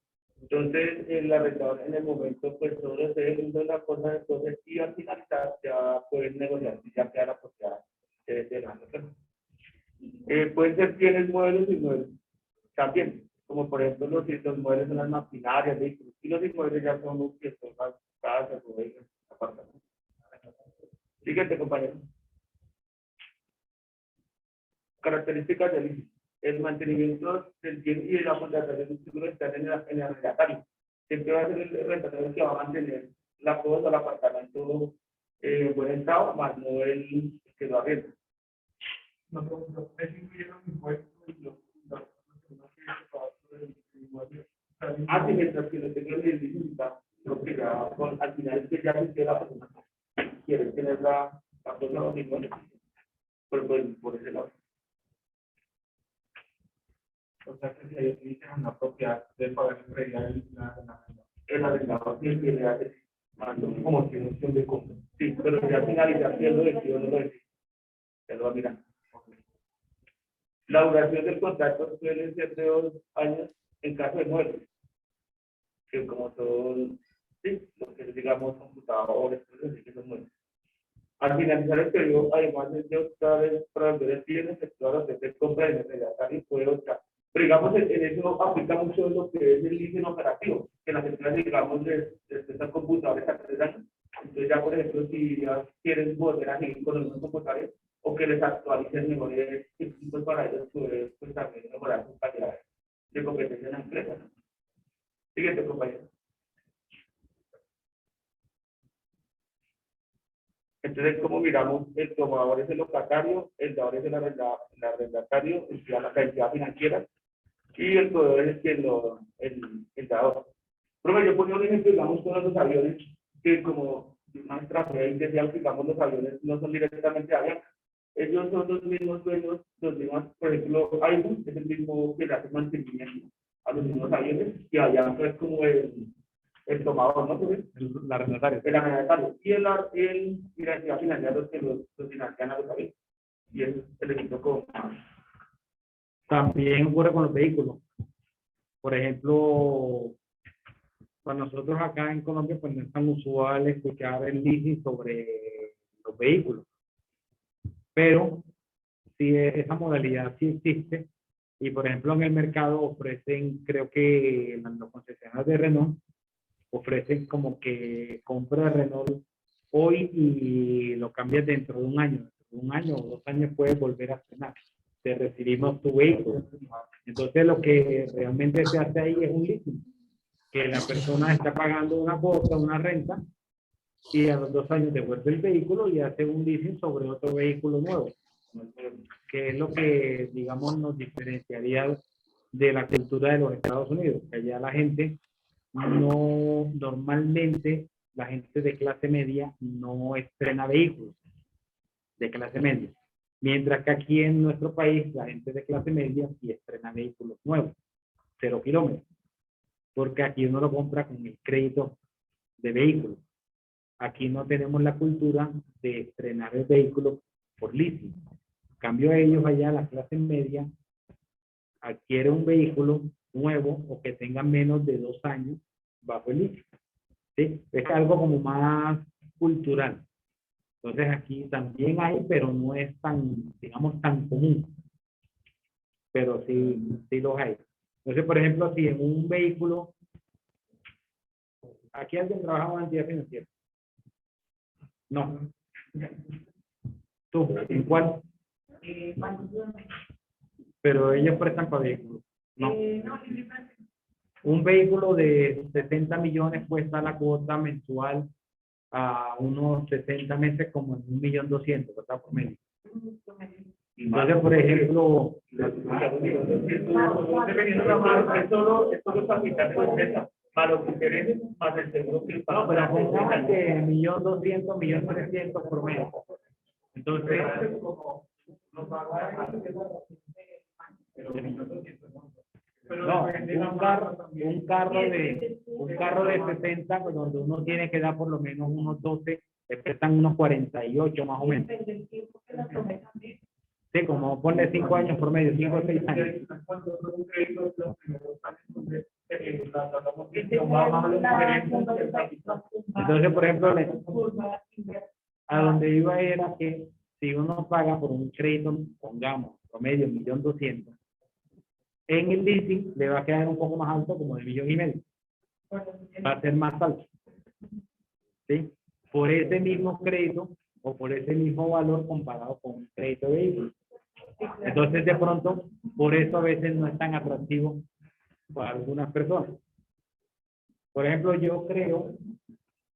Speaker 2: Entonces, el arrendador en el momento, pues solo se vende la cosa, entonces, y al finalizar ya pueden negociar si ya queda la propiedad de la persona. Pueden ser bienes muebles y inmuebles también, como por ejemplo los muebles son las maquinarias, vehículos, y los inmuebles ya son los que son las casas, bodegas, apartamentos. Siguiente, compañero. Características del leasing. El mantenimiento del bien y de la contratación del seguro están en el arrendatario. Siempre va a ser el arrendatario que va a mantener la cosa, el apartamento en buen estado, más no el que lo arrienda. Ah, sí, mientras que no tenga el digital, lo que ya, al final es que ya se queda la persona quiere tener la cosa o igual, por ese lado. O sea, que si ellos dicen una propiedad de pagar el arrendador tiene que le hace como que noción de compra. Sí, pero ya finalización lo decidió, no lo decidió. Ya lo va a mirar. La duración del contrato suele ser de 2 años en caso de muerte. Que como son, sí, lo que digamos computadores, cosas así que son muertes. Al finalizar el periodo, además de optar para vender el bien, efectuar la de compra de material y puede optar. Pero digamos, en eso aplica mucho lo que es el leasing operativo, que las empresas, digamos, les prestan computadores a 3 años. Entonces, ya por ejemplo, si ya quieren volver a seguir con los computadores o que les actualicen mejores equipos para ellos, pues también mejorar su calidad de competencia en la empresa, ¿no? Siguiente, compañero. Entonces, como miramos, el tomador es el locatario, el dador es el arrendatario, la cantidad financiera, y el proveedor es el dador. Pero yo ponía un ejemplo, digamos, con los aviones, que como una estrategia inicial, digamos, los aviones no son directamente aviones. Ellos son los mismos dueños, los mismos, por ejemplo, Airbus es el mismo que le hace mantenimiento a los mismos aviones, y allá es como el tomador, ¿no?
Speaker 12: El arrendatario.
Speaker 2: El arrendatario. Y la entidad financiera los que los financian a los aviones. Y es el equipo con...
Speaker 12: También ocurre con los vehículos. Por ejemplo, para nosotros acá en Colombia, pues no es tan usual escuchar el leasing sobre los vehículos. Pero sí, esa modalidad sí existe. Y por ejemplo, en el mercado ofrecen, creo que los concesionarios de Renault ofrecen como que compra Renault hoy y lo cambias dentro de un año. Dentro de un año o 2 años puedes volver a estrenar. Te recibimos tu vehículo. Entonces lo que realmente se hace ahí es un leasing, que la persona está pagando una cuota, una renta, y a los 2 años devuelve el vehículo y hace un leasing sobre otro vehículo nuevo, que es lo que, digamos, nos diferenciaría de la cultura de los Estados Unidos, que allá la gente no, normalmente la gente de clase media no estrena vehículos de clase media, mientras que aquí en nuestro país la gente de clase media sí estrena vehículos nuevos, 0 kilómetros, porque aquí uno lo compra con el crédito de vehículo. Aquí no tenemos la cultura de estrenar el vehículo por leasing. En cambio, ellos allá, la clase media, adquiere un vehículo nuevo o que tenga menos de 2 años bajo el leasing. ¿Sí? Es algo como más cultural. Entonces aquí también hay, pero no es tan, digamos, tan común. Pero sí los hay. Entonces, por ejemplo, si en un vehículo, aquí alguien trabaja en una entidad financiera. No. ¿Tú? ¿En cuál? Pero ellos prestan para vehículos. No. Un vehículo de 70 millones cuesta la cuota mensual a unos 60 meses como en 1.200.000, ¿verdad? Por medio. Entonces, por ejemplo,
Speaker 2: es solo capital de empresa, para los intereses, más el seguro que
Speaker 12: no, pero pongamos que 1.200.000, 1.300.000 por mes. Entonces, no, un carro de 60, pues, donde uno tiene que dar por lo menos unos 12, le prestan unos 48 más o menos. Sí, como ponle 5 años por medio, 5 o 6 años. Entonces, por ejemplo, a donde iba era que si uno paga por un crédito, pongamos, promedio 1.200.000, en el leasing le va a quedar un poco más alto, como de 1.5 millones. Va a ser más alto. ¿Sí? Por ese mismo crédito o por ese mismo valor comparado con un crédito de vehículo. Entonces, de pronto, por eso a veces no es tan atractivo para algunas personas. Por ejemplo, yo creo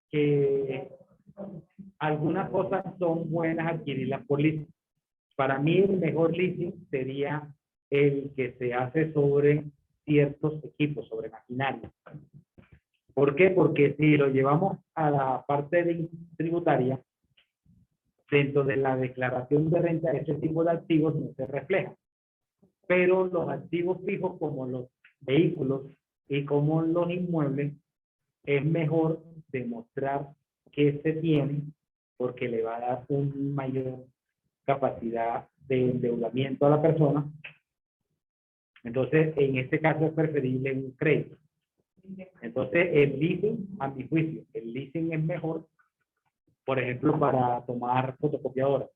Speaker 12: que algunas cosas son buenas adquirirlas por leasing.
Speaker 2: Para mí el mejor leasing sería el que se hace sobre ciertos equipos, sobre maquinaria. ¿Por qué? Porque si lo llevamos a la parte tributaria, dentro de la declaración de renta, ese tipo de activos no se refleja. Pero los activos fijos como los vehículos y como los inmuebles, es mejor demostrar que se tiene porque le va a dar una mayor capacidad de endeudamiento a la persona. Entonces, en este caso es preferible un crédito. Entonces, el leasing, a mi juicio, el leasing es mejor, por ejemplo, para tomar fotocopiadoras.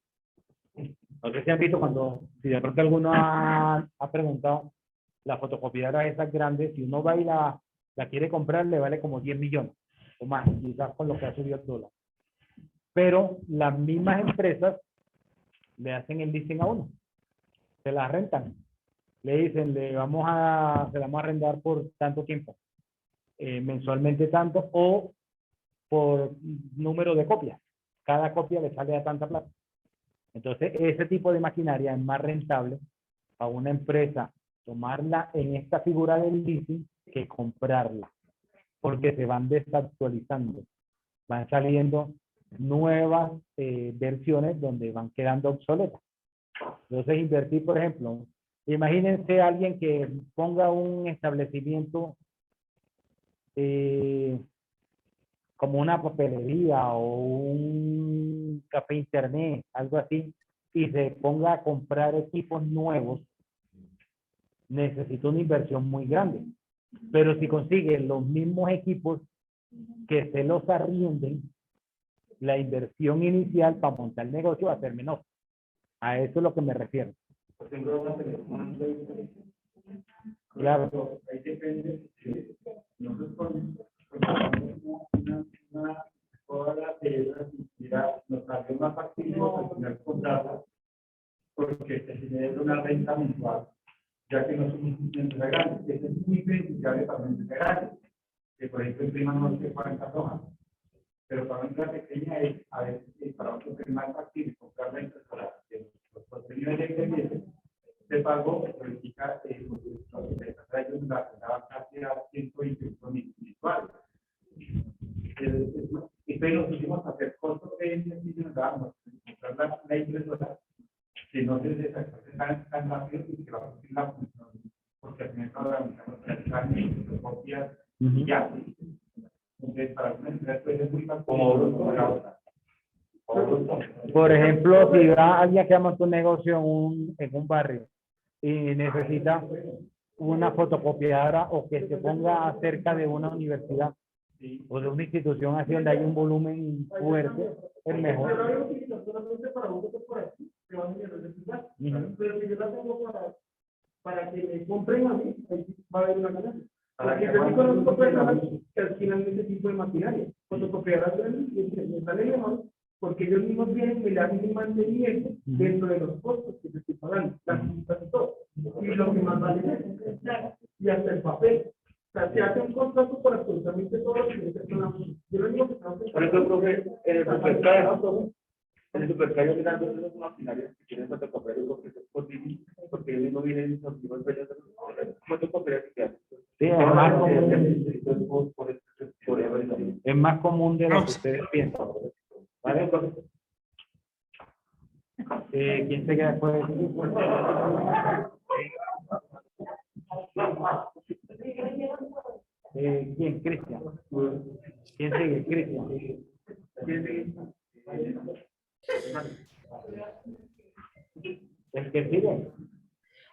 Speaker 2: No sé si han visto cuando, si de pronto alguno ha preguntado, la fotocopiadora esas grandes, si uno va y la quiere comprar, le vale como 10 millones o más, quizás con lo que ha subido el dólar. Pero las mismas empresas le hacen el leasing a uno, se la rentan, le dicen, se la vamos a arrendar por tanto tiempo, mensualmente tanto, o por número de copias, cada copia le sale a tanta plata. Entonces, ese tipo de maquinaria es más rentable a una empresa tomarla en esta figura del leasing que comprarla, porque se van desactualizando, van saliendo nuevas versiones donde van quedando obsoletas. Entonces, invertir, por ejemplo, imagínense a alguien que ponga un establecimiento como una papelería o un café internet, algo así, y se ponga a comprar equipos nuevos, necesita una inversión muy grande. Pero si consigue los mismos equipos que se los arrienden, la inversión inicial para montar el negocio va a ser menor. A eso es lo que me refiero. Claro.
Speaker 12: Ahí depende. Nosotros todas las nos salió más factible al final contrato porque se genera una renta mensual, ya que no somos una empresa grande. Eso es muy beneficiable para una empresa grande, que por ejemplo impriman no sé 40 hojas. Pero para una empresa pequeña es, a veces, para nosotros es más fácil comprar la impresora. Los contenidos de Excel se pagó, verificar ellos la casi a 125.000 mensuales. Entonces nos pusimos a hacer costos de comprar la impresora, que no se desactualiza tan rápido y que va a producir la función, porque al final organizamos copias y ya. Entonces, para una empresa puede ser muy fácil como la otra.
Speaker 2: Por ejemplo, si va alguien que monta un negocio en un barrio y necesita una fotocopiadora o que se ponga cerca de una universidad o de una institución así donde hay un volumen fuerte, es mejor.
Speaker 12: Pero si yo la tengo para que me compren a mí, ahí va a haber una ganancia. Porque yo sí conozco personas que alquilan ese tipo de maquinaria, fotocopiadoras grandes, y me sale mejor, porque ellos mismos vienen y le hacen un mantenimiento dentro de los costos que se estoy pagando, las juntas y todo. Y lo que más vale es eso, y hasta el papel. O sea, se hace un contrato por absolutamente todo lo que se persona. Yo lo único que tengo que... Por eso, profe, en el supermercado mirando esas maquinarias que quieren fotocopiar lo que es posible, porque ellos no vienen y son los bellos de los fotocopias que hacen.
Speaker 2: Sí, es más común de lo que ustedes piensan. ¿Vale? ¿Quién se queda después? ¿Quién? Cristian. ¿Quién sigue? Cristian. ¿Quién sigue? ¿El que sigue?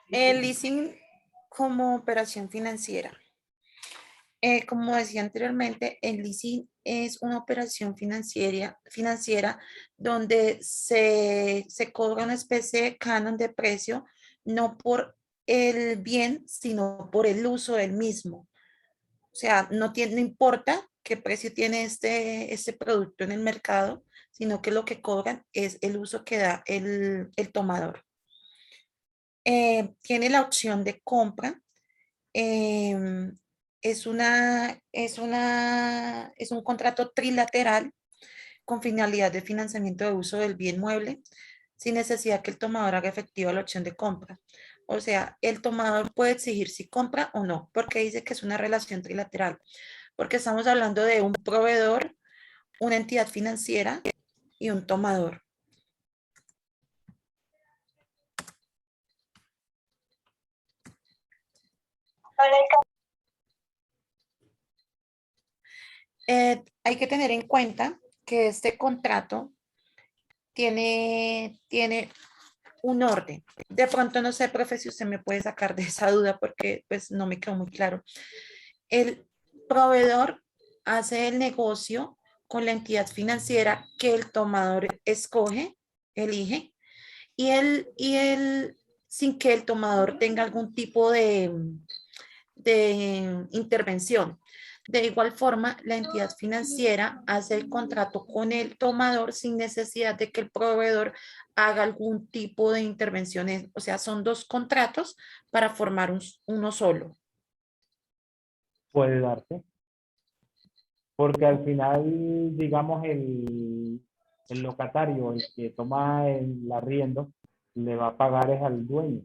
Speaker 11: El leasing como operación financiera. Como decía anteriormente, el leasing es una operación financiera donde se cobra una especie de canon de precio, no por el bien, sino por el uso del mismo. O sea, no importa qué precio tiene este producto en el mercado, sino que lo que cobran es el uso que da el tomador. Tiene la opción de compra. Es un contrato trilateral con finalidad de financiamiento de uso del bien mueble. sin necesidad que el tomador haga efectiva la opción de compra. O sea, el tomador puede exigir si compra o no, porque dice que es una relación trilateral, porque estamos hablando de un proveedor, una entidad financiera y un tomador. Hay que tener en cuenta que este contrato tiene un orden. De pronto no sé, profe, si usted me puede sacar de esa duda porque pues no me quedó muy claro. El proveedor hace el negocio con la entidad financiera que el tomador escoge, elige, y sin que el tomador tenga algún tipo de intervención. De igual forma, la entidad financiera hace el contrato con el tomador sin necesidad de que el proveedor haga algún tipo de intervenciones. O sea, son dos contratos para formar uno solo.
Speaker 2: Puede darse. Porque al final, digamos, el locatario, el que toma el arriendo, le va a pagar es al dueño.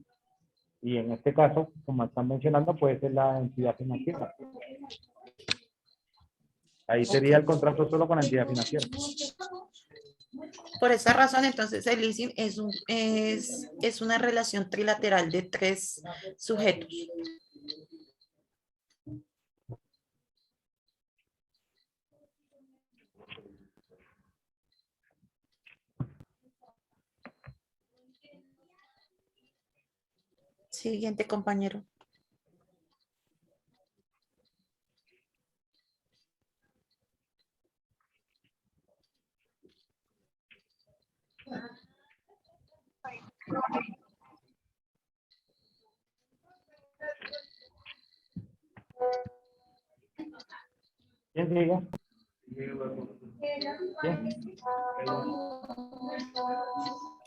Speaker 2: Y en este caso, como están mencionando, puede ser la entidad financiera. Ahí sería el contrato solo con la entidad financiera.
Speaker 11: Por esa razón, entonces, el leasing es una relación trilateral de 3 sujetos. Siguiente, compañero.
Speaker 2: ¿Quién sigue?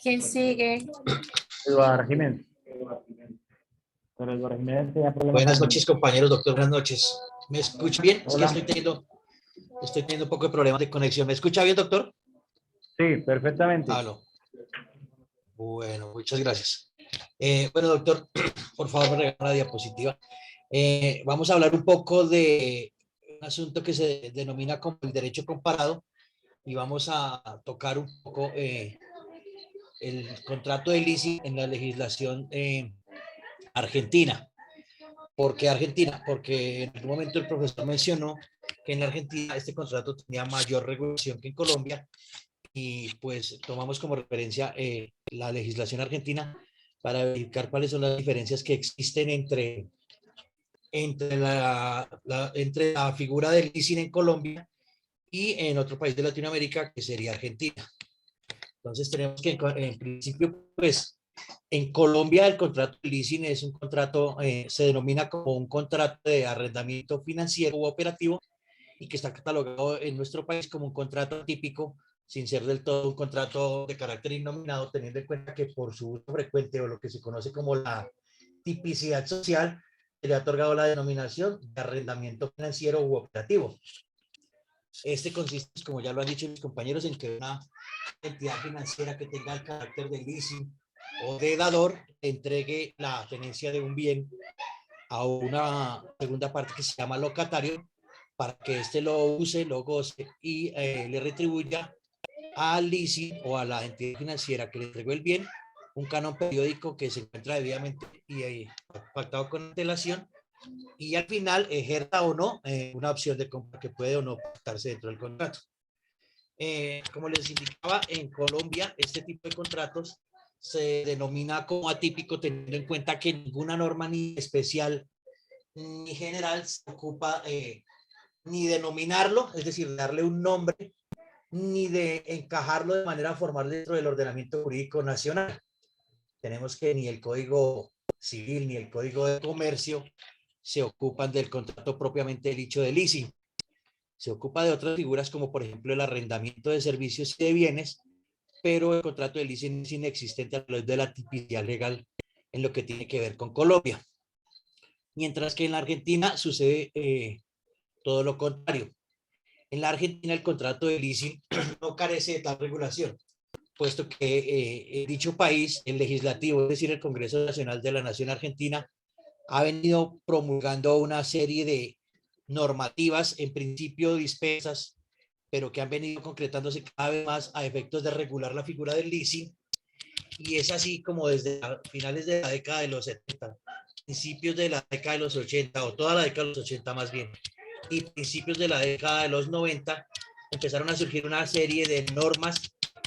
Speaker 11: ¿Quién sigue?
Speaker 2: Eduardo Jiménez. Pero Eduardo Jiménez tenía problemas.
Speaker 13: Buenas noches, compañeros, doctor. Buenas noches. ¿Me escucha bien? Es que
Speaker 2: Hola.
Speaker 13: estoy teniendo un poco de problemas de conexión. ¿Me escucha bien, doctor?
Speaker 2: Sí, perfectamente.
Speaker 13: Aló. Bueno, muchas gracias. Bueno, doctor, por favor, me regala la diapositiva. Vamos a hablar un poco de un asunto que se denomina como el derecho comparado y vamos a tocar un poco el contrato de leasing en la legislación argentina. ¿Por qué Argentina? Porque en algún momento el profesor mencionó que en la Argentina este contrato tenía mayor regulación que en Colombia y pues tomamos como referencia la legislación argentina para verificar cuáles son las diferencias que existen entre la figura del leasing en Colombia y en otro país de Latinoamérica que sería Argentina. Entonces tenemos que en principio pues en Colombia el contrato de leasing es un contrato, se denomina como un contrato de arrendamiento financiero u operativo y que está catalogado en nuestro país como un contrato típico sin ser del todo un contrato de carácter innominado, teniendo en cuenta que por su uso frecuente o lo que se conoce como la tipicidad social, se le ha otorgado la denominación de arrendamiento financiero u operativo. Este consiste, como ya lo han dicho mis compañeros, en que una entidad financiera que tenga el carácter de leasing o de dador entregue la tenencia de un bien a una segunda parte que se llama locatario para que éste lo use, lo goce y le retribuya al leasing o a la entidad financiera que le entregó el bien un canon periódico que se encuentra debidamente y pactado con antelación y al final ejerza o no una opción de compra que puede o no pactarse dentro del contrato. Como les indicaba, en Colombia este tipo de contratos se denomina como atípico teniendo en cuenta que ninguna norma ni especial ni general se ocupa ni de nominarlo, es decir, darle un nombre, ni de encajarlo de manera formal dentro del ordenamiento jurídico nacional. Tenemos que ni el Código Civil ni el Código de Comercio se ocupan del contrato propiamente dicho de leasing. Se ocupa de otras figuras como por ejemplo el arrendamiento de servicios y de bienes, pero el contrato de leasing es inexistente a través de la tipicidad legal en lo que tiene que ver con Colombia. Mientras que en la Argentina sucede todo lo contrario. En la Argentina el contrato de leasing no carece de tal regulación. puesto que dicho país, el legislativo, es decir, el Congreso Nacional de la Nación Argentina, ha venido promulgando una serie de normativas, en principio dispersas, pero que han venido concretándose cada vez más a efectos de regular la figura del leasing, y es así como desde finales de la década de los 70, principios de la década de los 80, o toda la década de los 80 más bien, y principios de la década de los 90, empezaron a surgir una serie de normas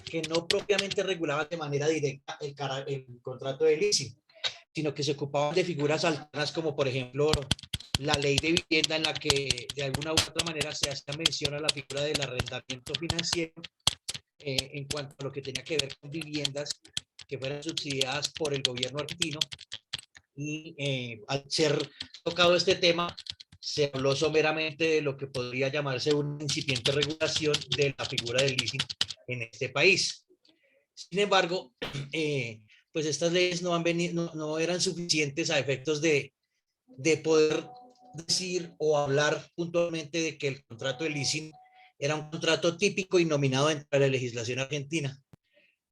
Speaker 13: que no propiamente regulaban de manera directa el contrato de leasing, sino que se ocupaban de figuras alternas como por ejemplo la ley de vivienda, en la que de alguna u otra manera se hacía mención a la figura del arrendamiento financiero en cuanto a lo que tenía que ver con viviendas que fueran subsidiadas por el gobierno argentino. Y al ser tocado este tema, se habló someramente de lo que podría llamarse una incipiente regulación de la figura del leasing en este país. Sin embargo, pues estas leyes no eran suficientes a efectos de poder decir o hablar puntualmente de que el contrato de leasing era un contrato típico y nominado dentro de la legislación argentina.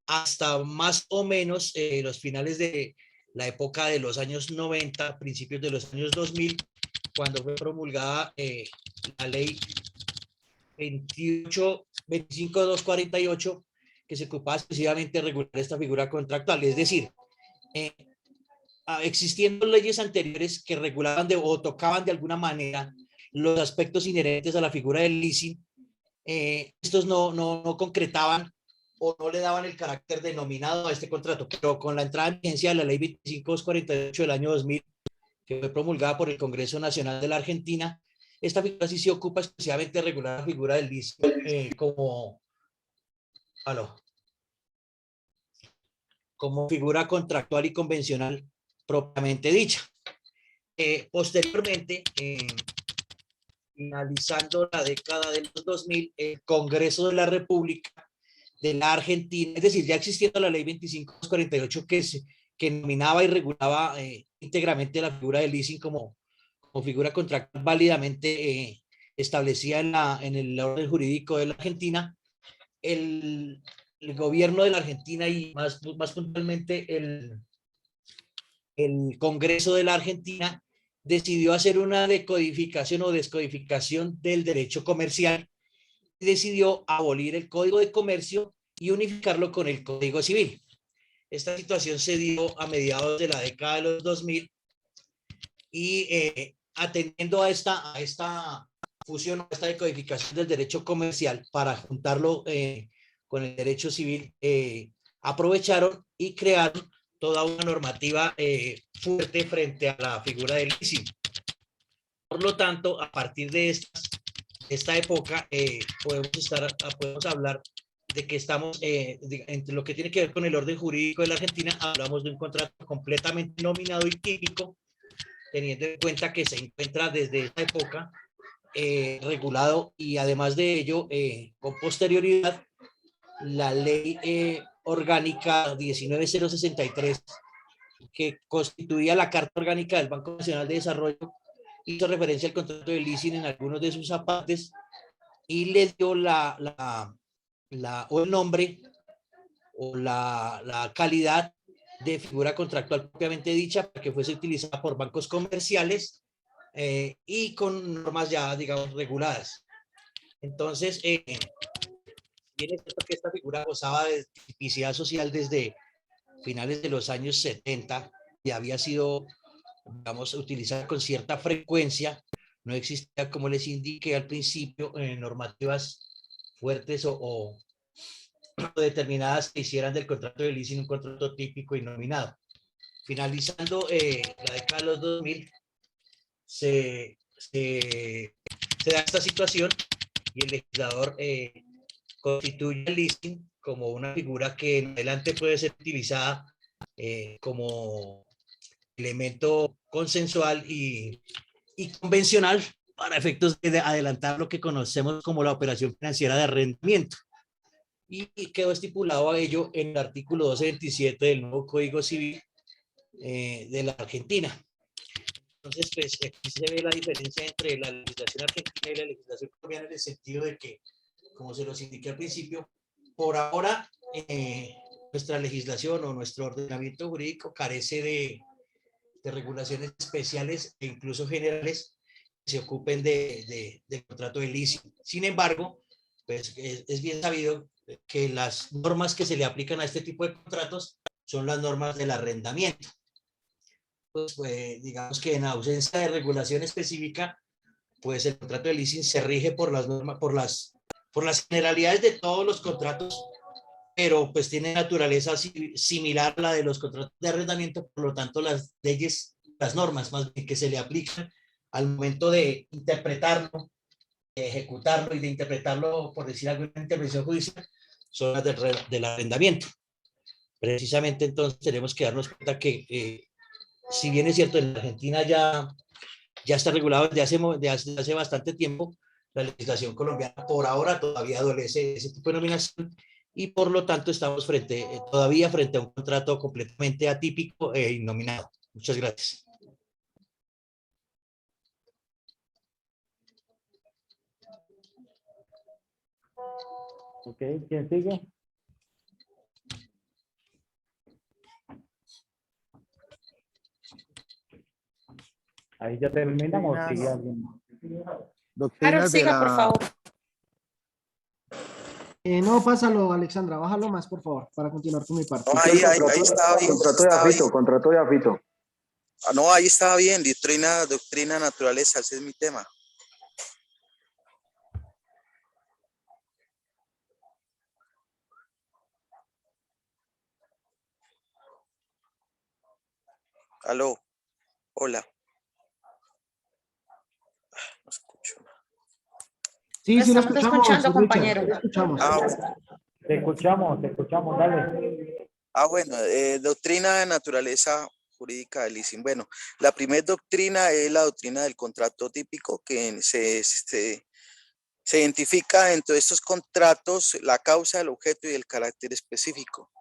Speaker 13: Hasta más o menos los finales de la época de los años 90, principios de los años 2000, cuando fue promulgada la ley 25248, que se ocupaba exclusivamente de regular esta figura contractual. Es decir, existiendo leyes anteriores que regulaban o tocaban de alguna manera los aspectos inherentes a la figura del leasing, estos no concretaban o no le daban el carácter denominado a este contrato, pero con la entrada en vigencia de la ley 25248 del año 2000, que fue promulgada por el Congreso Nacional de la Argentina, esta figura sí se ocupa exclusivamente de regular la figura del leasing como figura contractual y convencional propiamente dicha. Posteriormente, finalizando la década de los 2000, el Congreso de la República de la Argentina, es decir, ya existiendo la ley 25248 que nominaba y regulaba íntegramente la figura del leasing como figura contractual válidamente establecida en el orden jurídico de la Argentina, el gobierno de la Argentina y más puntualmente el Congreso de la Argentina decidió hacer una decodificación o descodificación del derecho comercial y decidió abolir el Código de Comercio y unificarlo con el Código Civil. Esta situación se dio a mediados de la década de los 2000 y atendiendo a esta fusión, a esta decodificación del derecho comercial para juntarlo con el derecho civil, aprovecharon y crearon toda una normativa fuerte frente a la figura del leasing. Por lo tanto, a partir de esta época, podemos hablar de que estamos, entre lo que tiene que ver con el orden jurídico de la Argentina, hablamos de un contrato completamente nominado y típico, teniendo en cuenta que se encuentra desde esta época regulado, y además de ello, con posterioridad, la ley orgánica 19063, que constituía la Carta Orgánica del Banco Nacional de Desarrollo, hizo referencia al contrato de leasing en algunos de sus apartes y le dio el nombre o la calidad de figura contractual propiamente dicha, para que fuese utilizada por bancos comerciales y con normas ya, digamos, reguladas. Entonces, bien es cierto que esta figura gozaba de tipicidad social desde finales de los años 70 y había sido, digamos, utilizada con cierta frecuencia. No existía, como les indiqué al principio, normativas fuertes o determinadas que hicieran del contrato de leasing un contrato típico y nominado. Finalizando la década de los 2000, se da esta situación y el legislador constituye el leasing como una figura que en adelante puede ser utilizada como elemento consensual y convencional para efectos de adelantar lo que conocemos como la operación financiera de arrendamiento. Y quedó estipulado a ello en el artículo 1227 del nuevo Código Civil de la Argentina. Entonces, pues aquí se ve la diferencia entre la legislación argentina y la legislación colombiana, en el sentido de que, como se los indiqué al principio, por ahora nuestra legislación o nuestro ordenamiento jurídico carece de regulaciones especiales e incluso generales que se ocupen del contrato de leasing. Sin embargo, pues es bien sabido que las normas que se le aplican a este tipo de contratos son las normas del arrendamiento. Pues, digamos que en ausencia de regulación específica, pues el contrato de leasing se rige por las normas, por las generalidades de todos los contratos, pero pues tiene naturaleza similar a la de los contratos de arrendamiento, por lo tanto las leyes, las normas más bien que se le aplican al momento de interpretarlo, de ejecutarlo y de interpretarlo, por decir alguna intervención judicial, son las del arrendamiento. Precisamente entonces tenemos que darnos cuenta que si bien es cierto, en Argentina ya está regulado desde hace bastante tiempo, la legislación colombiana por ahora todavía adolece ese tipo de nominación y por lo tanto estamos todavía frente a un contrato completamente atípico e innominado. Muchas gracias.
Speaker 2: Ok, ¿quién sigue? Ahí ya terminamos o sigue alguien más.
Speaker 14: Doctrinas de
Speaker 9: siga, por
Speaker 14: la...
Speaker 9: favor.
Speaker 10: No, pásalo, Alexandra, bájalo más, por favor, para continuar con mi parte.
Speaker 15: No, ahí estaba bien.
Speaker 6: Contrato de afito.
Speaker 15: No, ahí estaba bien. Doctrina, naturaleza, ese es mi tema. Aló. Hola. No escucho.
Speaker 10: Sí, sí, lo
Speaker 9: Estamos
Speaker 10: escuchamos,
Speaker 9: escuchando,
Speaker 10: Richard,
Speaker 9: compañero.
Speaker 10: sí lo escuchamos.
Speaker 2: Te escuchamos, dale.
Speaker 15: Bueno, doctrina de naturaleza jurídica del leasing. Bueno, la primera doctrina es la doctrina del contrato típico, que se identifica dentro de estos contratos la causa, el objeto y el carácter específico.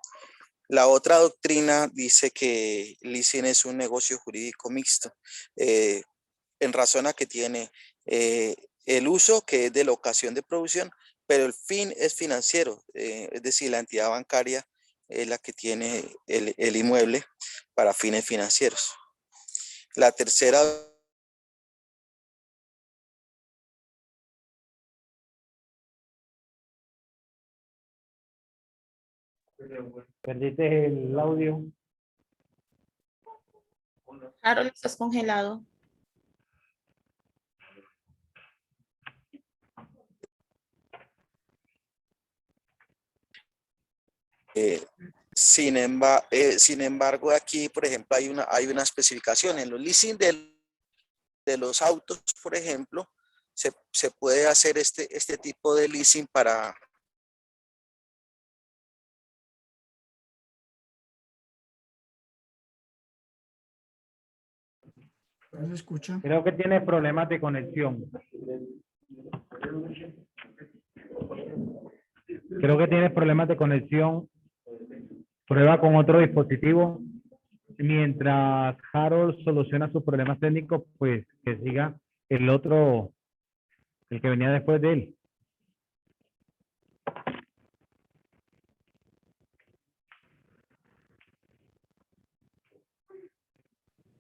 Speaker 15: La otra doctrina dice que leasing es un negocio jurídico mixto, en razón a que tiene el uso, que es de locación de producción, pero el fin es financiero, es decir, la entidad bancaria es la que tiene el inmueble para fines financieros. La tercera...
Speaker 2: Perdiste el audio.
Speaker 11: Harold, estás congelado.
Speaker 15: Sin embargo, aquí, por ejemplo, hay una especificación. En los leasing de los autos, por ejemplo, se puede hacer este tipo de leasing para...
Speaker 10: ¿No se escucha?
Speaker 2: Creo que tiene problemas de conexión. Prueba con otro dispositivo. Mientras Harold soluciona sus problemas técnicos, pues que siga el otro, el que venía después de él.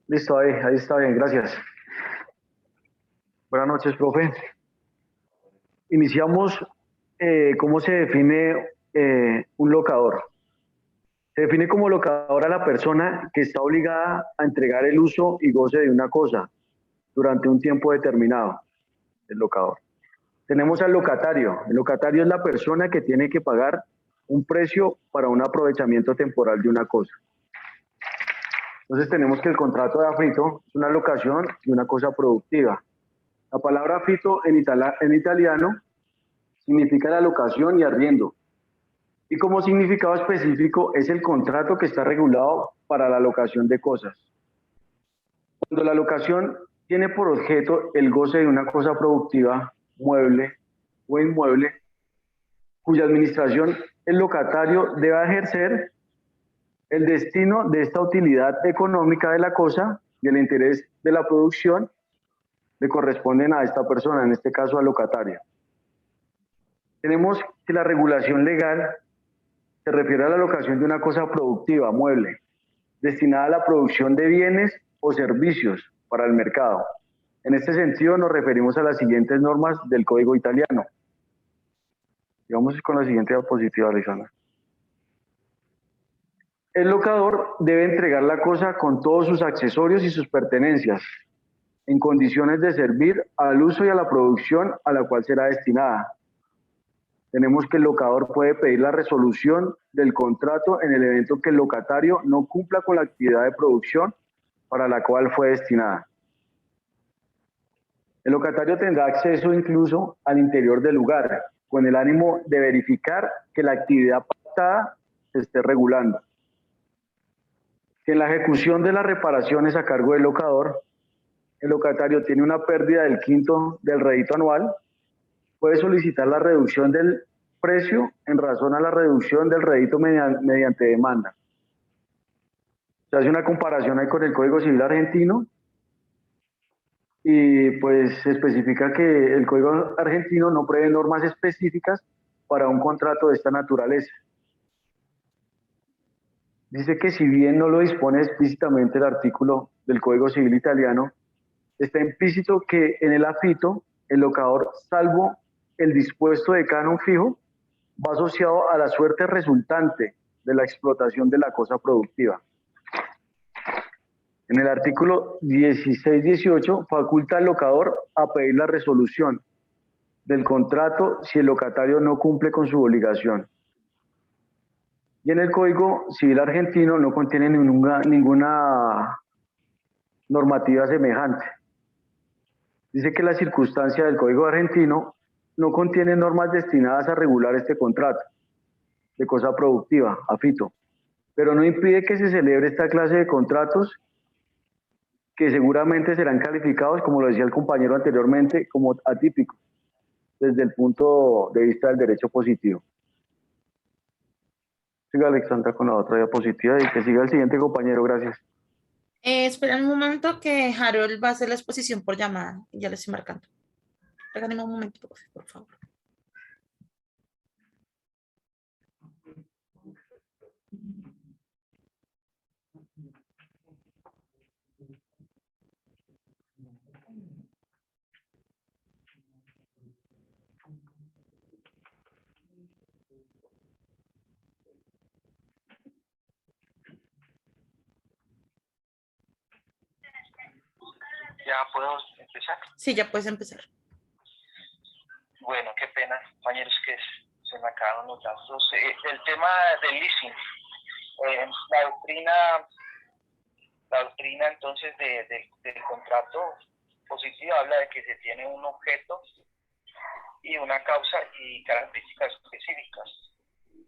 Speaker 6: Listo, ahí está bien, gracias. Buenas noches, profe. Iniciamos cómo se define un locador. Se define como locador a la persona que está obligada a entregar el uso y goce de una cosa durante un tiempo determinado, el locador. Tenemos al locatario. El locatario es la persona que tiene que pagar un precio para un aprovechamiento temporal de una cosa. Entonces tenemos que el contrato de afito es una locación de una cosa productiva. La palabra afito en italiano significa la locación y arriendo. Y como significado específico es el contrato que está regulado para la locación de cosas. Cuando la locación tiene por objeto el goce de una cosa productiva, mueble o inmueble, cuya administración el locatario debe ejercer, el destino de esta utilidad económica de la cosa y el interés de la producción le corresponden a esta persona, en este caso al locatario. Tenemos que la regulación legal
Speaker 16: se refiere a la locación de una cosa productiva, mueble, destinada a la producción de bienes o servicios para el mercado. En este sentido, nos referimos a las siguientes normas del Código Italiano. Y vamos con la siguiente diapositiva, Alexandra. El locador debe entregar la cosa con todos sus accesorios y sus pertenencias, en condiciones de servir al uso y a la producción a la cual será destinada. Tenemos que el locador puede pedir la resolución del contrato en el evento que el locatario no cumpla con la actividad de producción para la cual fue destinada. El locatario tendrá acceso incluso al interior del lugar, con el ánimo de verificar que la actividad pactada se esté regulando. Si en la ejecución de las reparaciones a cargo del locador, el locatario tiene una pérdida del quinto del rédito anual, puede solicitar la reducción del precio en razón a la reducción del rédito mediante demanda. Se hace una comparación ahí con el Código Civil argentino y pues se especifica que el Código argentino no prevé normas específicas para un contrato de esta naturaleza. Dice que si bien no lo dispone explícitamente el artículo del Código Civil italiano, está implícito que en el afito, el locador, salvo el dispuesto de canon fijo, va asociado a la suerte resultante de la explotación de la cosa productiva. En el artículo 16-18 faculta al locador a pedir la resolución del contrato si el locatario no cumple con su obligación. Y en el Código Civil argentino no contiene ninguna normativa semejante. Dice que la circunstancia del Código argentino no contiene normas destinadas a regular este contrato de cosa productiva, afito, pero no impide que se celebre esta clase de contratos que seguramente serán calificados, como lo decía el compañero anteriormente, como atípicos, desde el punto de vista del derecho positivo. Siga Alexandra con la otra diapositiva y que siga el siguiente compañero, gracias.
Speaker 11: Esperen un momento que Harold va a hacer la exposición por llamada. Ya le estoy marcando. Regáleme un momento, por favor.
Speaker 17: ¿Ya puedo empezar?
Speaker 11: Sí, ya puedes empezar.
Speaker 17: Bueno, qué pena, compañeros, que se me acabaron los datos. El tema del leasing. La doctrina entonces del contrato positivo habla de que se tiene un objeto y una causa y características específicas.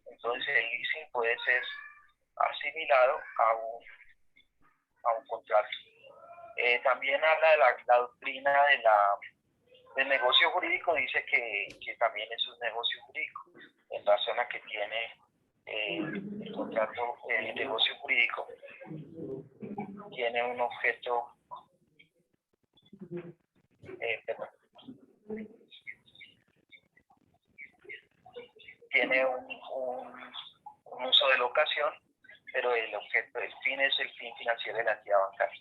Speaker 17: Entonces el leasing puede ser asimilado a un contrato. También habla de la doctrina del negocio jurídico, dice que también es un negocio jurídico, en razón a que tiene el contrato, el negocio jurídico, tiene un objeto, tiene un uso de locación, pero el objeto, el fin es el fin financiero de la entidad bancaria.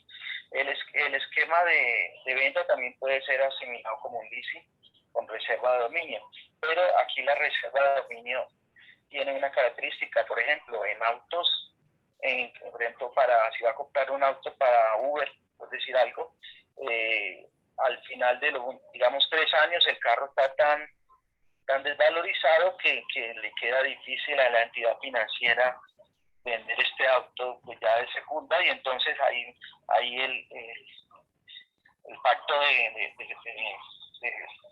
Speaker 17: El esquema de venta también puede ser asimilado como un leasing con reserva de dominio, pero aquí la reserva de dominio tiene una característica, por ejemplo, en autos, por ejemplo, si va a comprar un auto para Uber, por decir algo, al final de los, digamos, 3 años, el carro está tan desvalorizado que le queda difícil a la entidad financiera vender este auto pues ya de segunda, y entonces ahí el pacto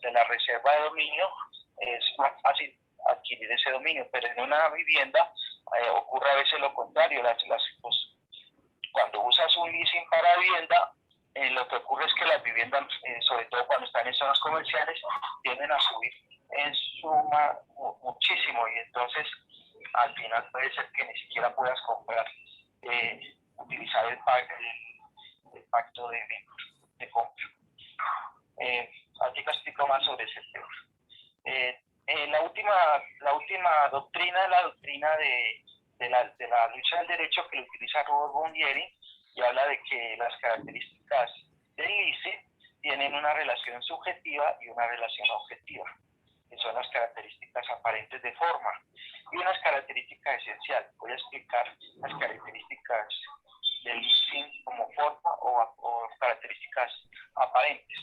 Speaker 17: de la reserva de dominio es más fácil adquirir ese dominio, pero en una vivienda ocurre a veces lo contrario. Pues, cuando usas un leasing para vivienda, lo que ocurre es que las viviendas, sobre todo cuando están en zonas comerciales, tienden a subir en suma muchísimo, y entonces al final puede ser que ni siquiera puedas comprar, utilizar el pacto de compra. Así que explico más sobre ese tema. La última doctrina es la doctrina de la lucha del derecho, que lo utiliza Robert Bondieri, y habla de que las características del leasing tienen una relación subjetiva y una relación objetiva, que son las características aparentes de forma y unas características esenciales. Voy a explicar las características del leasing como forma o características aparentes.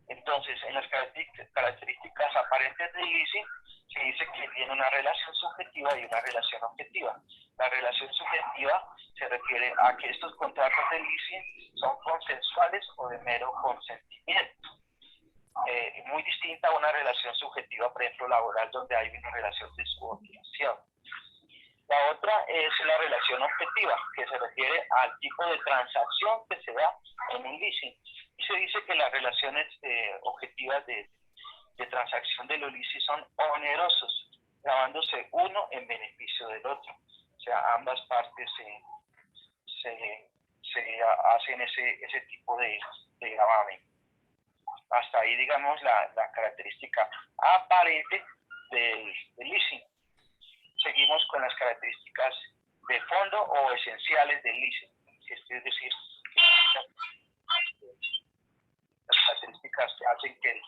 Speaker 17: Entonces, en las características aparentes del leasing se dice que tiene una relación subjetiva y una relación objetiva. La relación subjetiva se refiere a que estos contratos de leasing son consensuales o de mero consentimiento. Muy distinta a una relación subjetiva, por ejemplo, laboral, donde hay una relación de subordinación. La otra es la relación objetiva, que se refiere al tipo de transacción que se da en un leasing. Y se dice que las relaciones objetivas de transacción de los leasing son onerosos, gravándose uno en beneficio del otro. O sea, ambas partes se hacen ese tipo de gravamen. Hasta ahí, digamos, la característica aparente del leasing. Seguimos con las características de fondo o esenciales del leasing. Es decir, las características que hacen que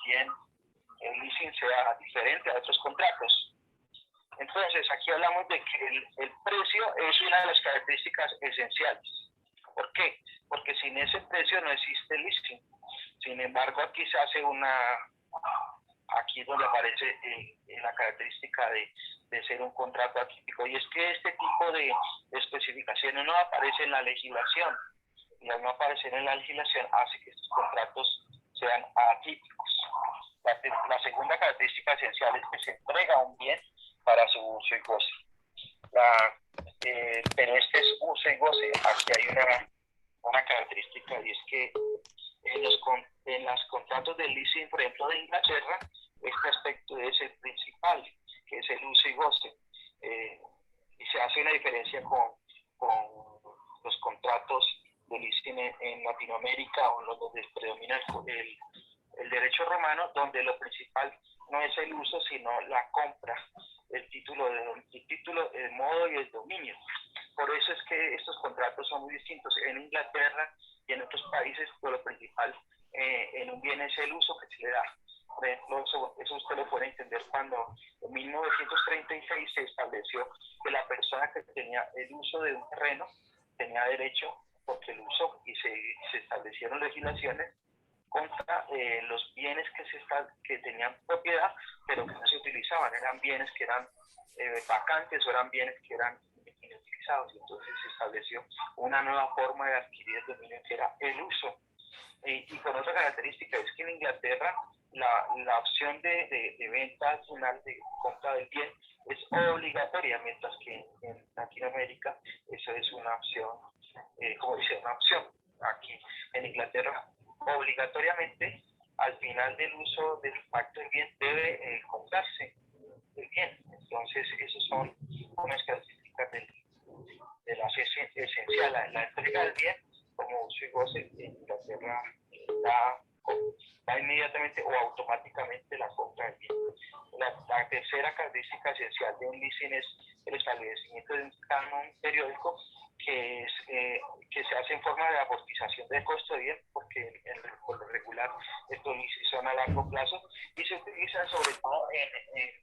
Speaker 17: el leasing sea diferente a otros contratos. Entonces, aquí hablamos de que el precio es una de las características esenciales. ¿Por qué? Porque sin ese precio no existe el leasing. Sin embargo, aquí se hace aquí es donde aparece la característica de ser un contrato atípico. Y es que este tipo de especificaciones no aparecen en la legislación. Y al no aparecer en la legislación hace que estos contratos sean atípicos. La segunda característica esencial es que se entrega un bien para su uso y goce. Pero este es uso y goce. Aquí hay una característica, y es que en los contratos de leasing, por ejemplo, de Inglaterra, este aspecto es el principal, que es el uso y goce. Y se hace una diferencia con los contratos de leasing en Latinoamérica, o donde predomina el derecho romano, donde lo principal no es el uso, sino la compra, el título, el modo y el dominio. Por eso es que estos contratos son muy distintos. En Inglaterra y en otros países, pues lo principal en un bien es el uso que se le da. Por ejemplo, eso usted lo puede entender cuando en 1936 se estableció que la persona que tenía el uso de un terreno tenía derecho, porque el uso, y se establecieron legislaciones contra los bienes que tenían propiedad, pero que no se utilizaban. Eran bienes que eran vacantes, o eran bienes que eran inutilizados. Y entonces se estableció una nueva forma de adquirir el dominio, que era el uso. Y con otra característica es que en Inglaterra la opción de venta al final, de compra del bien, es obligatoria, mientras que en Latinoamérica eso es una opción, como dice, una opción. Aquí en Inglaterra, obligatoriamente, al final del uso del pacto del bien, debe comprarse el bien. Entonces, esas son unas características de la esencial, la entrega del bien como uso y goce. En Inglaterra da inmediatamente o automáticamente la compra del bien. La tercera característica esencial de un leasing es el establecimiento de un canon periódico que se hace en forma de amortización del costo de bien, porque por lo regular estos leasing son a largo plazo y se utilizan sobre todo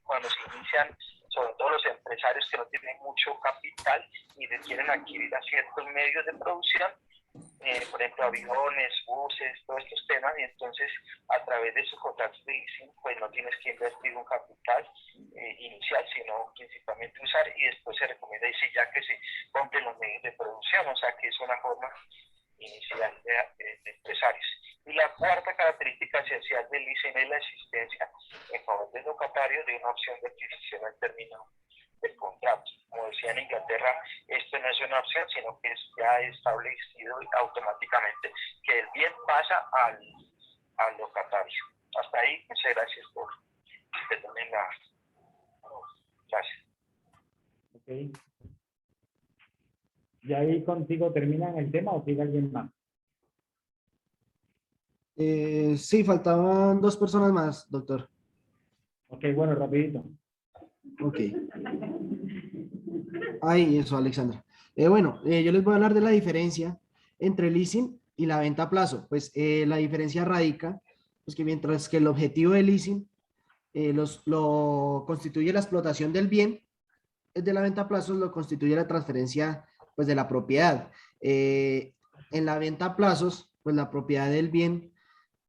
Speaker 17: cuando se inician, sobre todo los empresarios que no tienen mucho capital y quieren adquirir a ciertos medios de producción, por ejemplo aviones, buses, todos estos temas, y entonces a través de sus contratos de leasing pues no tienes que invertir un capital inicial, sino principalmente usar, y después se recomienda ya que se compren los medios de producción, o sea que es una forma inicial de empresarios. Y la cuarta característica esencial del leasing es la existencia en favor del locatario de una opción de adquisición al término del contrato. Como decía, en Inglaterra esto no es una opción, sino que es ya establecido automáticamente que el bien pasa al locatario. Hasta ahí, muchas gracias por que tomen la clase.
Speaker 2: Okay. ¿Y ahí contigo terminan el tema o sigue alguien más?
Speaker 10: Sí, faltaban 2 personas más, doctor.
Speaker 2: Ok, bueno, rapidito.
Speaker 10: Ok. Ahí, eso, Alexandra. Bueno, yo les voy a hablar de la diferencia entre el leasing y la venta a plazo. Pues la diferencia radica, pues que mientras que el objetivo del leasing lo constituye la explotación del bien, el de la venta a plazos lo constituye la transferencia, pues, de la propiedad. En la venta a plazos, pues la propiedad del bien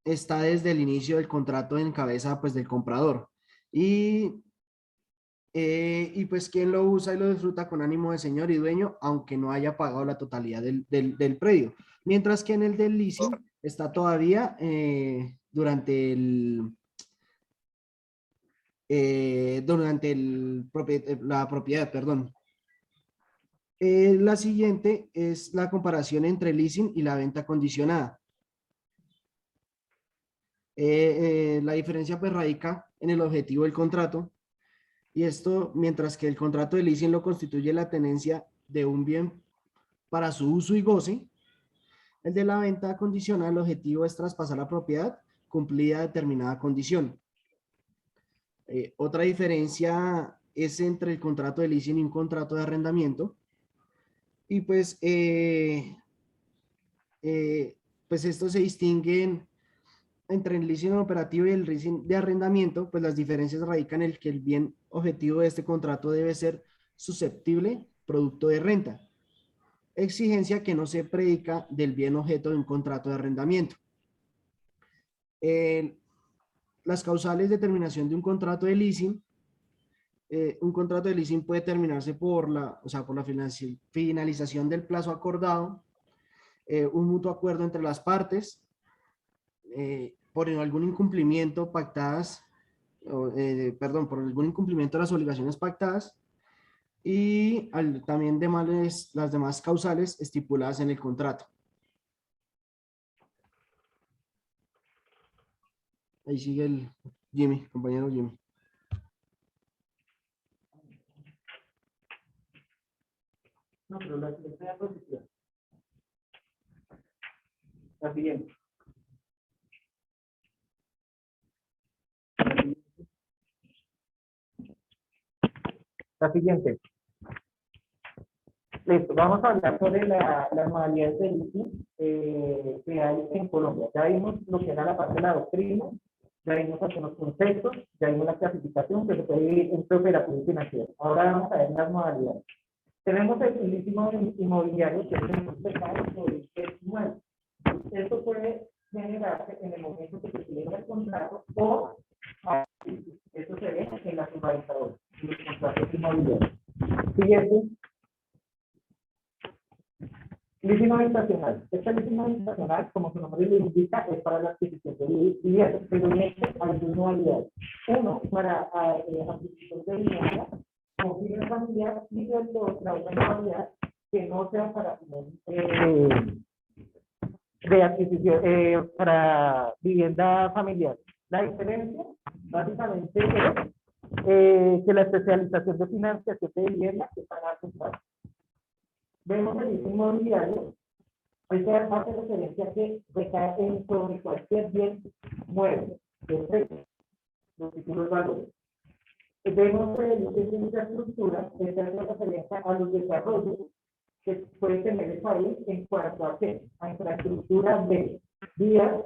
Speaker 10: está desde el inicio del contrato en cabeza, pues, del comprador. Y pues quien lo usa y lo disfruta con ánimo de señor y dueño, aunque no haya pagado la totalidad del predio. Mientras que en el del leasing está todavía durante la propiedad, perdón. La siguiente es la comparación entre leasing y la venta condicionada. La diferencia pues radica en el objetivo del contrato. Y esto, mientras que el contrato de leasing lo constituye la tenencia de un bien para su uso y goce, el de la venta condicional, el objetivo es traspasar la propiedad cumplida determinada condición. Otra diferencia es entre el contrato de leasing y un contrato de arrendamiento. Y pues, pues estos se distinguen entre el leasing operativo y el leasing de arrendamiento, pues las diferencias radican en el que el bien objetivo de este contrato debe ser susceptible producto de renta, exigencia que no se predica del bien objeto de un contrato de arrendamiento. Las causales de terminación de un contrato de leasing. Un contrato de leasing puede terminarse por la finalización del plazo acordado, un mutuo acuerdo entre las partes, por algún incumplimiento pactadas, por algún incumplimiento de las obligaciones pactadas, y también las demás causales estipuladas en el contrato. Ahí sigue el Jimmy, compañero Jimmy.
Speaker 2: No, pero la siguiente posición. La siguiente. La siguiente. Listo, vamos a hablar sobre las modalidades de leasing que hay en Colombia. Ya vimos lo que era la parte de la doctrina, ya vimos algunos conceptos, ya vimos la clasificación que se puede dividir entre operativo y financiero. Ahora vamos a ver las modalidades. Tenemos el leasing inmobiliario, que es el pecado sobre el inmueble. Esto puede generarse en el momento que se celebra el contrato o esto se ve en la subastadora, en los contratos inmobiliarios. Siguiente. Leasing habitacional. Este leasing habitacional, como su nombre lo indica, es para la adquisición de viviendas, pero en este hay dos modalidades. Uno, para adquisición de vivienda con fines familiares, y la otra modalidad que no sea para de adquisición para vivienda familiar. La diferencia básicamente es que la especialización de financiación de vivienda es para comprar. Vemos el leasing inmobiliario, esto hace referencia a que recae sobre cualquier bien mueble, los títulos de valor. Vemos el leasing de infraestructura, que hace referencia a los desarrollos que puede tener el país en cuanto a qué, a infraestructura de vías,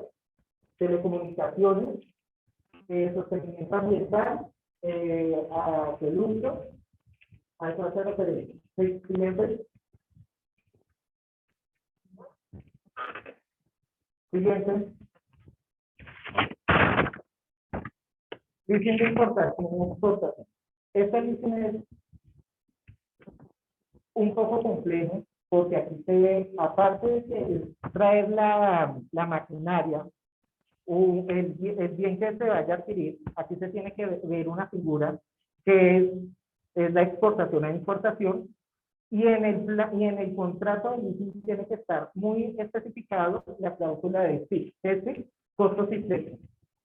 Speaker 2: telecomunicaciones, sostenimiento ambiental, a el uso, a eso hace referencia. Siguiente. Leasing de importación. Esta leasing es un poco complejo porque aquí se ve, aparte de traer la maquinaria, el bien que se vaya a adquirir, aquí se tiene que ver una figura que es la exportación e importación, y en el contrato de leasing tiene que estar muy especificado la cláusula de FIC, costos y flechas.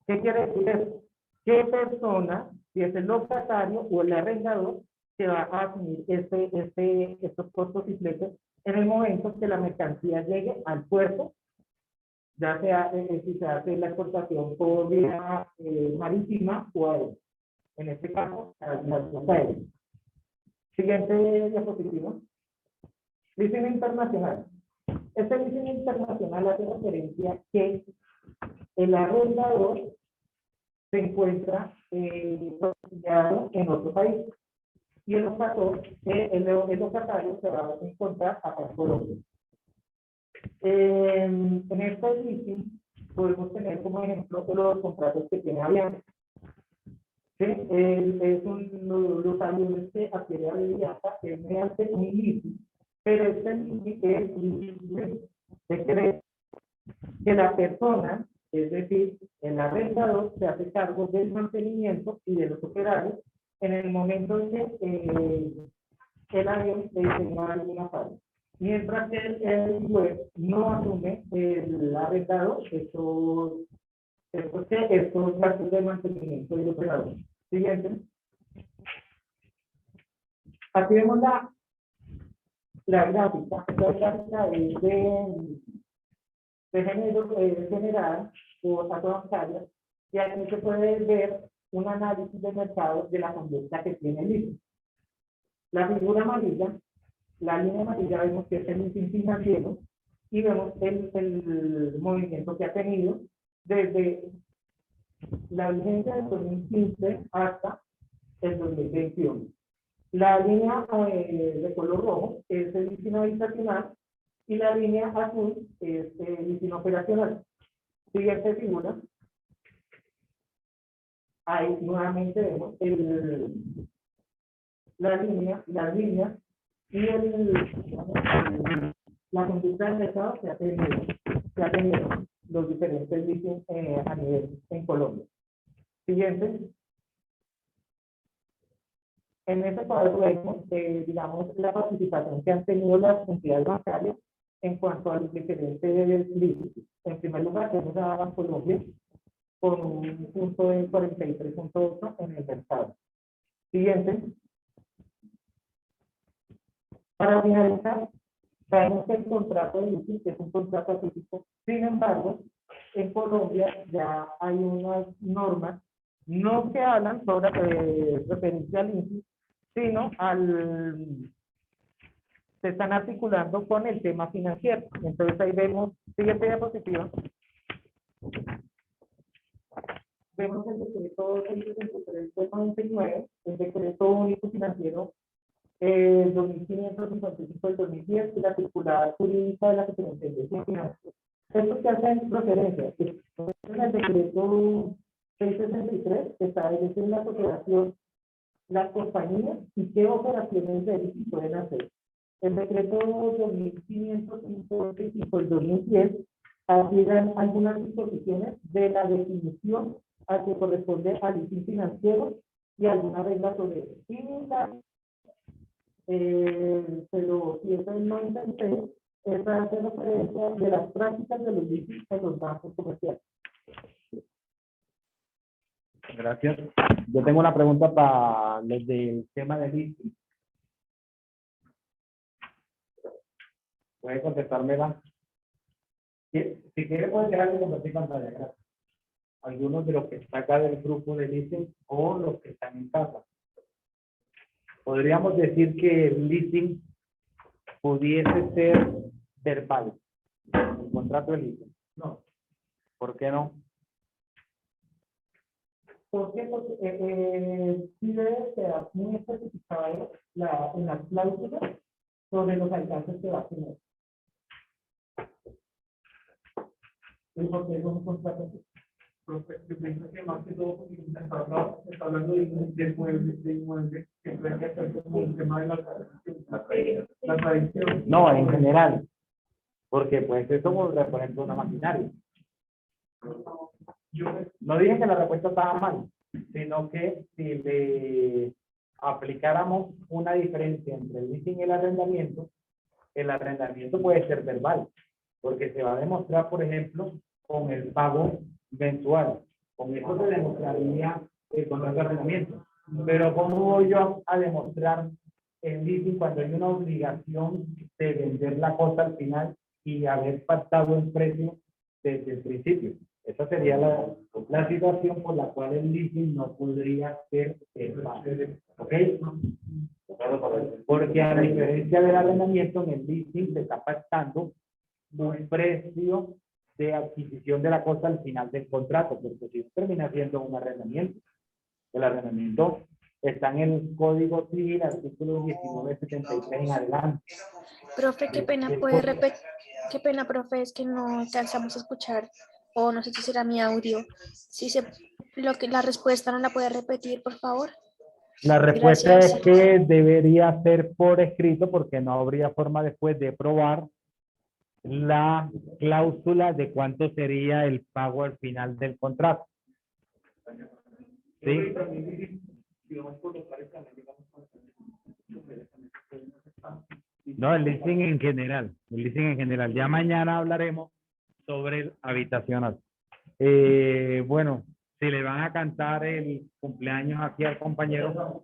Speaker 2: ¿Qué quiere decir eso? ¿Qué persona, si es el locatario o el arrendador, que va a asumir estos costos y flechas en el momento que la mercancía llegue al puerto, ya sea si se hace la exportación por vía marítima o aérea? en este caso, las vías aéreas. Siguiente diapositiva. Leasing internacional. Este leasing internacional hace referencia que el arrendador se encuentra domiciliado en otro país y el locatario se va a encontrar acá en Colombia. En este leasing podemos tener como ejemplo los contratos que tiene Avianca. ¿Sí? Es los aviones que adquiere Avianca, que es mediante un leasing, pero este leasing es leasing de que la persona, es decir, el arrendador, se hace cargo del mantenimiento y de los operarios en el momento en que el avión tenga alguna falla. Mientras que el web no asume el arrendador estos gastos de mantenimiento del operador. Siguiente. Aquí vemos la gráfica. La gráfica es generada por datos bancarios y aquí se puede ver un análisis de mercado de la conducta que tiene el leasing. La figura amarilla, la línea amarilla, vemos que es el leasing financiero y vemos el movimiento que ha tenido desde la vigencia del 2015 hasta el 2021. La línea de color rojo es el leasing habitacional y la línea azul es el leasing operacional. Siguiente figura. Ahí nuevamente vemos las líneas y la conducta del mercado que ha tenido los diferentes leasing a nivel en Colombia. Siguiente. En este cuadro vemos, digamos, la participación que han tenido las entidades bancarias en cuanto a los diferentes leasing. En primer lugar, tenemos a Bancolombia con un punto de 43.8 en el mercado. Siguiente. Para finalizar, sabemos que el contrato de leasing es un contrato atípico. Sin embargo, en Colombia ya hay unas normas, no que hablan sobre referencia al leasing, sino se están articulando con el tema financiero. Entonces ahí vemos, siguiente diapositiva. Vemos el decreto 663 del 99, el decreto único financiero 2555 del 2010 y la circular jurídica de la Superintendencia de Finanzas. Esto que hacen referencia, que en el decreto 663 se establece la operación, las compañías y qué operaciones de leasing pueden hacer. El decreto 2555 del 2010 aplican algunas disposiciones de la definición a que corresponde al leasing financiero y alguna regla sobre eso. Y pero 796 esa hace referencia de las prácticas de los leasing en los bancos comerciales.
Speaker 12: Gracias. Yo tengo una pregunta para los del tema de leasing. ¿Puede contestármela? Si quiere, puede dejar de compartir pantalla. Gracias. Algunos de los que están acá del grupo de leasing o los que están en casa. Podríamos decir que el leasing pudiese ser verbal, el contrato de leasing. No. ¿Por qué no?
Speaker 2: ¿Por qué? Porque sí debe quedar muy especificado en las cláusulas sobre los alcances que va a tener. ¿Y por qué no es un contrato? Yo pienso que más que todo porque está hablando de inmuebles que pueden ser como el tema de la tradición.
Speaker 12: No, en general. Porque pues eso por ejemplo una maquinaria. No dije que la respuesta estaba mal, sino que si le aplicáramos una diferencia entre el leasing y el arrendamiento puede ser verbal, porque se va a demostrar, por ejemplo, con el pago mensual. Con eso se demostraría el contrato de arrendamiento. Pero ¿cómo voy yo a demostrar el leasing cuando hay una obligación de vender la cosa al final y haber pactado el precio desde el principio?
Speaker 2: Esa sería la situación por la cual el leasing no podría ser pago. ¿Ok? Porque a diferencia del arrendamiento, en el leasing se está pactando un precio de adquisición de la cosa al final del contrato, porque si termina siendo un arrendamiento. El arrendamiento está en el Código Civil, artículo 1973 en adelante.
Speaker 9: Profe, qué pena, puede repetir. Qué pena, profe, es que no alcanzamos a escuchar, o no sé si será mi audio. Si la respuesta no la puede repetir, por favor.
Speaker 2: La respuesta
Speaker 9: Gracias.
Speaker 2: es que debería ser por escrito porque no habría forma después de probar la cláusula de cuánto sería el pago al final del contrato. ¿Sí? No, el leasing en general. El leasing en general. Ya mañana hablaremos sobre el habitacional. Bueno, si le van a cantar el cumpleaños aquí al compañero.